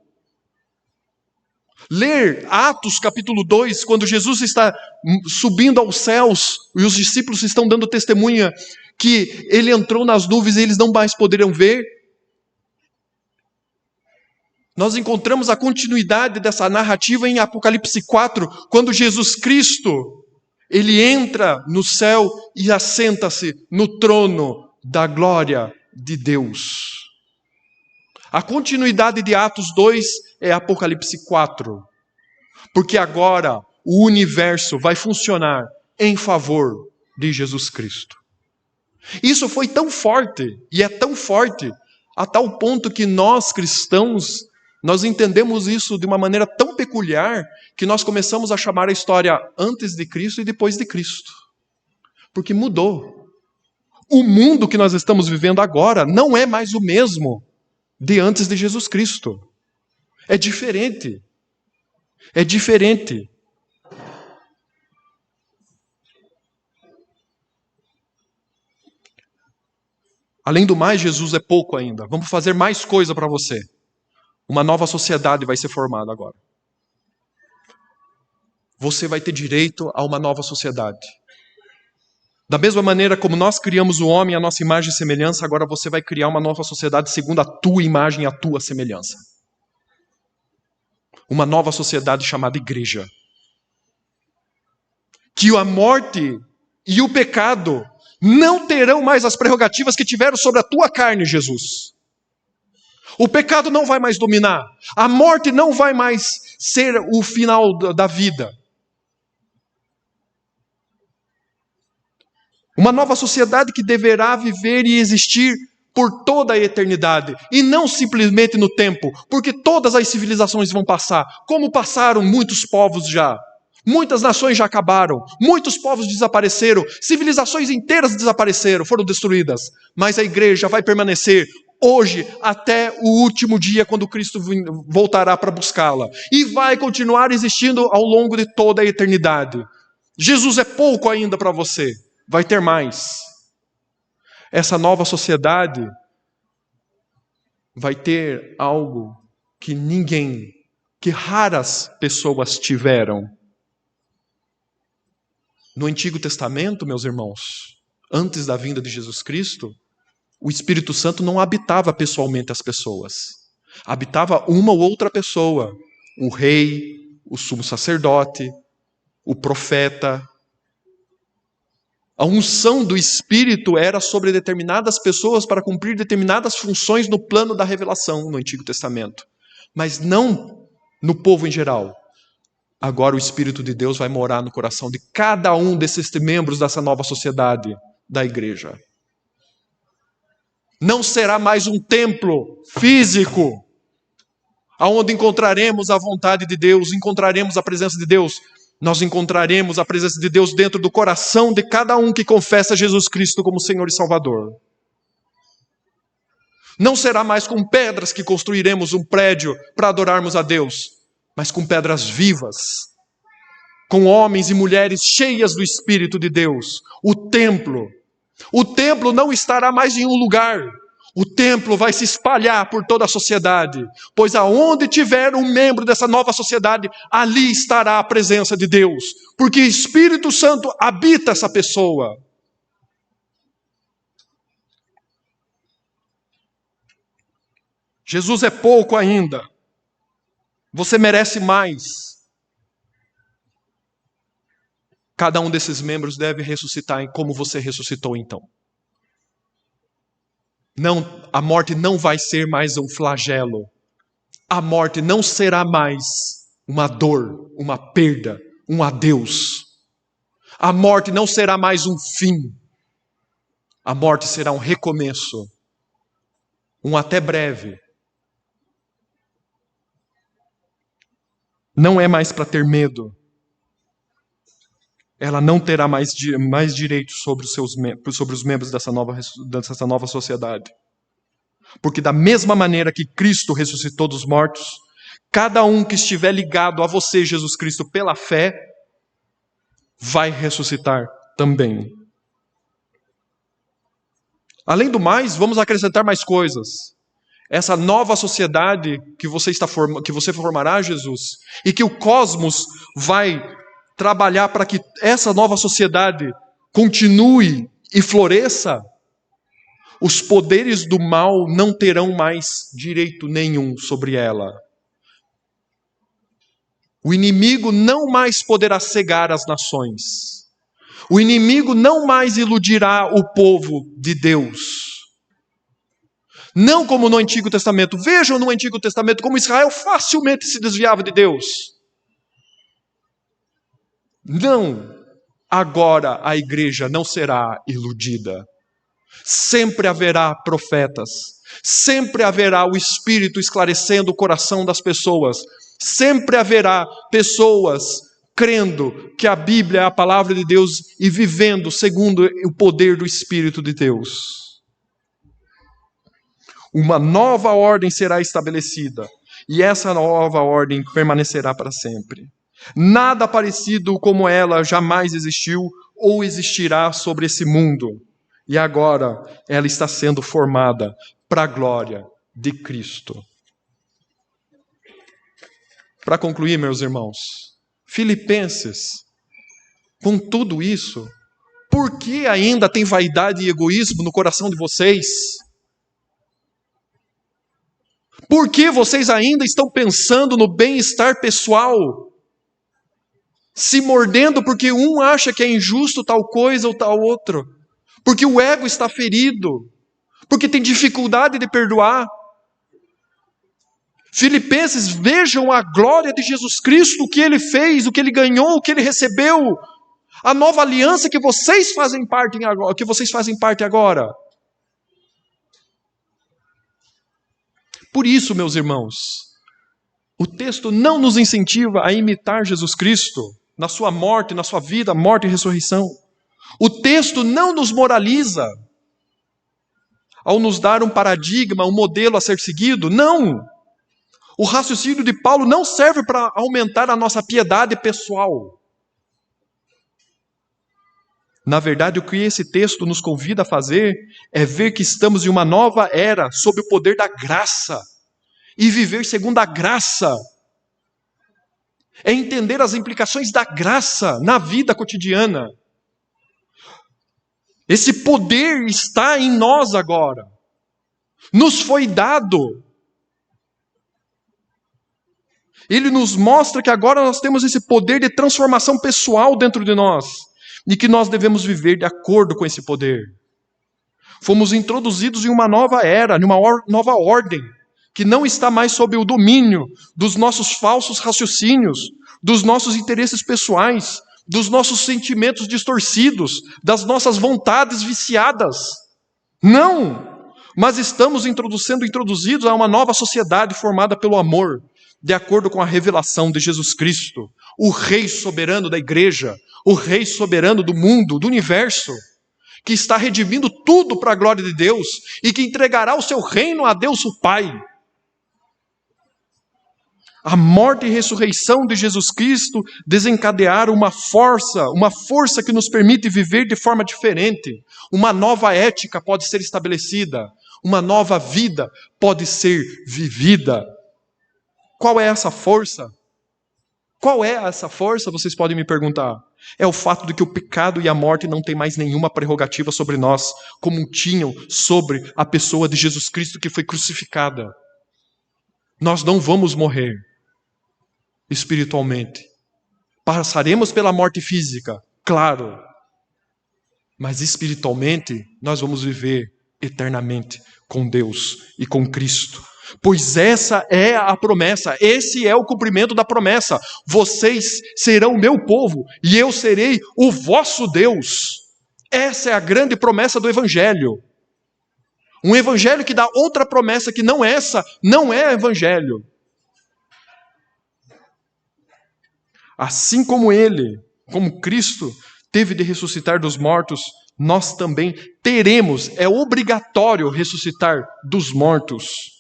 Ler Atos capítulo 2, quando Jesus está subindo aos céus e os discípulos estão dando testemunha que ele entrou nas nuvens e eles não mais poderiam ver. Nós encontramos a continuidade dessa narrativa em Apocalipse 4, quando Jesus Cristo, ele entra no céu e assenta-se no trono da glória de Deus. A continuidade de Atos 2 é Apocalipse 4. Porque agora o universo vai funcionar em favor de Jesus Cristo. Isso foi tão forte, e é tão forte, a tal ponto que nós cristãos, nós entendemos isso de uma maneira tão peculiar, que nós começamos a chamar a história antes de Cristo e depois de Cristo. Porque mudou. O mundo que nós estamos vivendo agora não é mais o mesmo de antes de Jesus Cristo. É diferente. É diferente. Além do mais, Jesus é pouco ainda. Vamos fazer mais coisa para você. Uma nova sociedade vai ser formada agora. Você vai ter direito a uma nova sociedade. Da mesma maneira como nós criamos o homem à nossa imagem e semelhança, agora você vai criar uma nova sociedade segundo a tua imagem e a tua semelhança. Uma nova sociedade chamada igreja. Que a morte e o pecado não terão mais as prerrogativas que tiveram sobre a tua carne, Jesus. O pecado não vai mais dominar. A morte não vai mais ser o final da vida. Uma nova sociedade que deverá viver e existir por toda a eternidade. E não simplesmente no tempo. Porque todas as civilizações vão passar. Como passaram muitos povos já. Muitas nações já acabaram, muitos povos desapareceram, civilizações inteiras desapareceram, foram destruídas. Mas a igreja vai permanecer hoje até o último dia, quando Cristo voltará para buscá-la. E vai continuar existindo ao longo de toda a eternidade. Jesus é pouco ainda para você. Vai ter mais. Essa nova sociedade vai ter algo que raras pessoas tiveram. No Antigo Testamento, meus irmãos, antes da vinda de Jesus Cristo, o Espírito Santo não habitava pessoalmente as pessoas. Habitava uma ou outra pessoa. O rei, o sumo sacerdote, o profeta. A unção do Espírito era sobre determinadas pessoas para cumprir determinadas funções no plano da revelação no Antigo Testamento. Mas não no povo em geral. Agora o Espírito de Deus vai morar no coração de cada um desses membros dessa nova sociedade da igreja. Não será mais um templo físico, aonde encontraremos a vontade de Deus, encontraremos a presença de Deus. Nós encontraremos a presença de Deus dentro do coração de cada um que confessa Jesus Cristo como Senhor e Salvador. Não será mais com pedras que construiremos um prédio para adorarmos a Deus, mas com pedras vivas, com homens e mulheres cheias do Espírito de Deus. O templo não estará mais em um lugar. O templo vai se espalhar por toda a sociedade, pois aonde tiver um membro dessa nova sociedade, ali estará a presença de Deus, porque o Espírito Santo habita essa pessoa. Jesus é pouco ainda. Você merece mais. Cada um desses membros deve ressuscitar em como você ressuscitou então. Não, a morte não vai ser mais um flagelo. A morte não será mais uma dor, uma perda, um adeus. A morte não será mais um fim. A morte será um recomeço. Um até breve. Não é mais para ter medo. Ela não terá mais direitos sobre os membros dessa nova sociedade. Porque da mesma maneira que Cristo ressuscitou dos mortos, cada um que estiver ligado a você, Jesus Cristo, pela fé, vai ressuscitar também. Além do mais, vamos acrescentar mais coisas. Essa nova sociedade que você formará, Jesus, e que o cosmos vai trabalhar para que essa nova sociedade continue e floresça, os poderes do mal não terão mais direito nenhum sobre ela. O inimigo não mais poderá cegar as nações. O inimigo não mais iludirá o povo de Deus. Não como no Antigo Testamento. Vejam no Antigo Testamento como Israel facilmente se desviava de Deus. Não, agora a igreja não será iludida. Sempre haverá profetas, sempre haverá o Espírito esclarecendo o coração das pessoas, sempre haverá pessoas crendo que a Bíblia é a palavra de Deus e vivendo segundo o poder do Espírito de Deus. Uma nova ordem será estabelecida e essa nova ordem permanecerá para sempre. Nada parecido como ela jamais existiu ou existirá sobre esse mundo. E agora ela está sendo formada para a glória de Cristo. Para concluir, meus irmãos, Filipenses, com tudo isso, por que ainda tem vaidade e egoísmo no coração de vocês? Por que vocês ainda estão pensando no bem-estar pessoal? Se mordendo porque um acha que é injusto tal coisa ou tal outro. Porque o ego está ferido. Porque tem dificuldade de perdoar. Filipenses, vejam a glória de Jesus Cristo, o que Ele fez, o que Ele ganhou, o que Ele recebeu. A nova aliança que vocês fazem parte agora. Por isso, meus irmãos, o texto não nos incentiva a imitar Jesus Cristo na sua morte, na sua vida, morte e ressurreição. O texto não nos moraliza ao nos dar um paradigma, um modelo a ser seguido. Não! O raciocínio de Paulo não serve para aumentar a nossa piedade pessoal. Na verdade, o que esse texto nos convida a fazer é ver que estamos em uma nova era sob o poder da graça e viver segundo a graça. É entender as implicações da graça na vida cotidiana. Esse poder está em nós agora. Nos foi dado. Ele nos mostra que agora nós temos esse poder de transformação pessoal dentro de nós. E que nós devemos viver de acordo com esse poder. Fomos introduzidos em uma nova era, em uma nova ordem, que não está mais sob o domínio dos nossos falsos raciocínios, dos nossos interesses pessoais, dos nossos sentimentos distorcidos, das nossas vontades viciadas. Não! Mas estamos sendo introduzidos a uma nova sociedade formada pelo amor, de acordo com a revelação de Jesus Cristo, o Rei soberano da igreja, o Rei soberano do mundo, do universo, que está redimindo tudo para a glória de Deus e que entregará o seu reino a Deus o Pai. A morte e ressurreição de Jesus Cristo desencadearam uma força que nos permite viver de forma diferente. Uma nova ética pode ser estabelecida, uma nova vida pode ser vivida. Qual é essa força? Qual é essa força, vocês podem me perguntar? É o fato de que o pecado e a morte não têm mais nenhuma prerrogativa sobre nós, como tinham sobre a pessoa de Jesus Cristo que foi crucificada. Nós não vamos morrer espiritualmente. Passaremos pela morte física, claro. Mas espiritualmente, nós vamos viver eternamente com Deus e com Cristo. Pois essa é a promessa, esse é o cumprimento da promessa. Vocês serão o meu povo e eu serei o vosso Deus. Essa é a grande promessa do Evangelho. Um Evangelho que dá outra promessa que não essa, não é Evangelho. Assim como ele, como Cristo, teve de ressuscitar dos mortos, nós também teremos, é obrigatório ressuscitar dos mortos.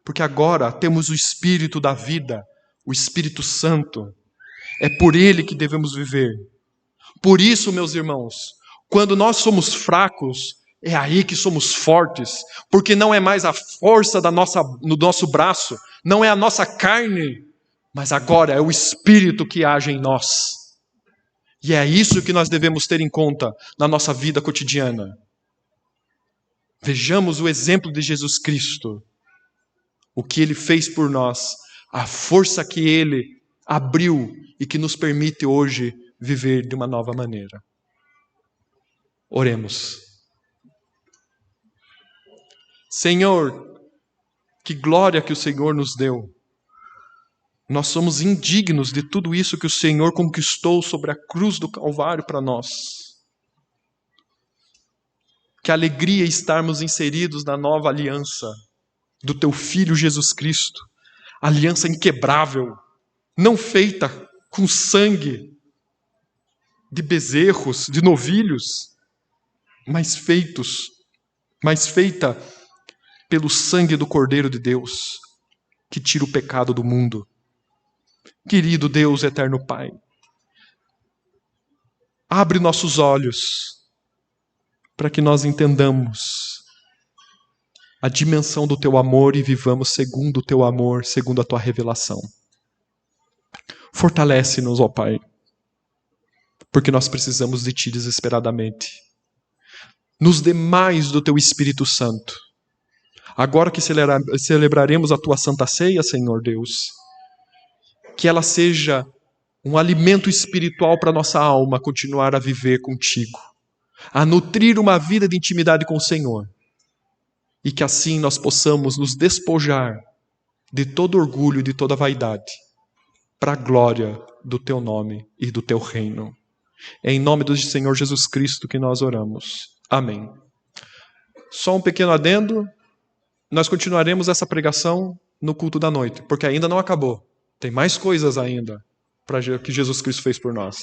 Porque agora temos o Espírito da vida, o Espírito Santo. É por ele que devemos viver. Por isso, meus irmãos, quando nós somos fracos, é aí que somos fortes. Porque não é mais a força no nosso braço, não é a nossa carne, mas agora é o Espírito que age em nós. E é isso que nós devemos ter em conta na nossa vida cotidiana. Vejamos o exemplo de Jesus Cristo. O que ele fez por nós, a força que ele abriu e que nos permite hoje viver de uma nova maneira. Oremos. Senhor, que glória que o Senhor nos deu. Nós somos indignos de tudo isso que o Senhor conquistou sobre a cruz do Calvário para nós. Que alegria estarmos inseridos na nova aliança do teu Filho Jesus Cristo, aliança inquebrável, não feita com sangue de bezerros, de novilhos, mas feita pelo sangue do Cordeiro de Deus, que tira o pecado do mundo. Querido Deus, eterno Pai, abre nossos olhos para que nós entendamos a dimensão do teu amor e vivamos segundo o teu amor, segundo a tua revelação. Fortalece-nos, ó Pai, porque nós precisamos de ti desesperadamente. Nos dê mais do teu Espírito Santo. Agora que celebraremos a tua Santa Ceia, Senhor Deus, que ela seja um alimento espiritual para nossa alma continuar a viver contigo, a nutrir uma vida de intimidade com o Senhor. E que assim nós possamos nos despojar de todo orgulho e de toda vaidade, para a glória do teu nome e do teu reino. É em nome do Senhor Jesus Cristo que nós oramos. Amém. Só um pequeno adendo, nós continuaremos essa pregação no culto da noite, porque ainda não acabou. Tem mais coisas ainda para que Jesus Cristo fez por nós.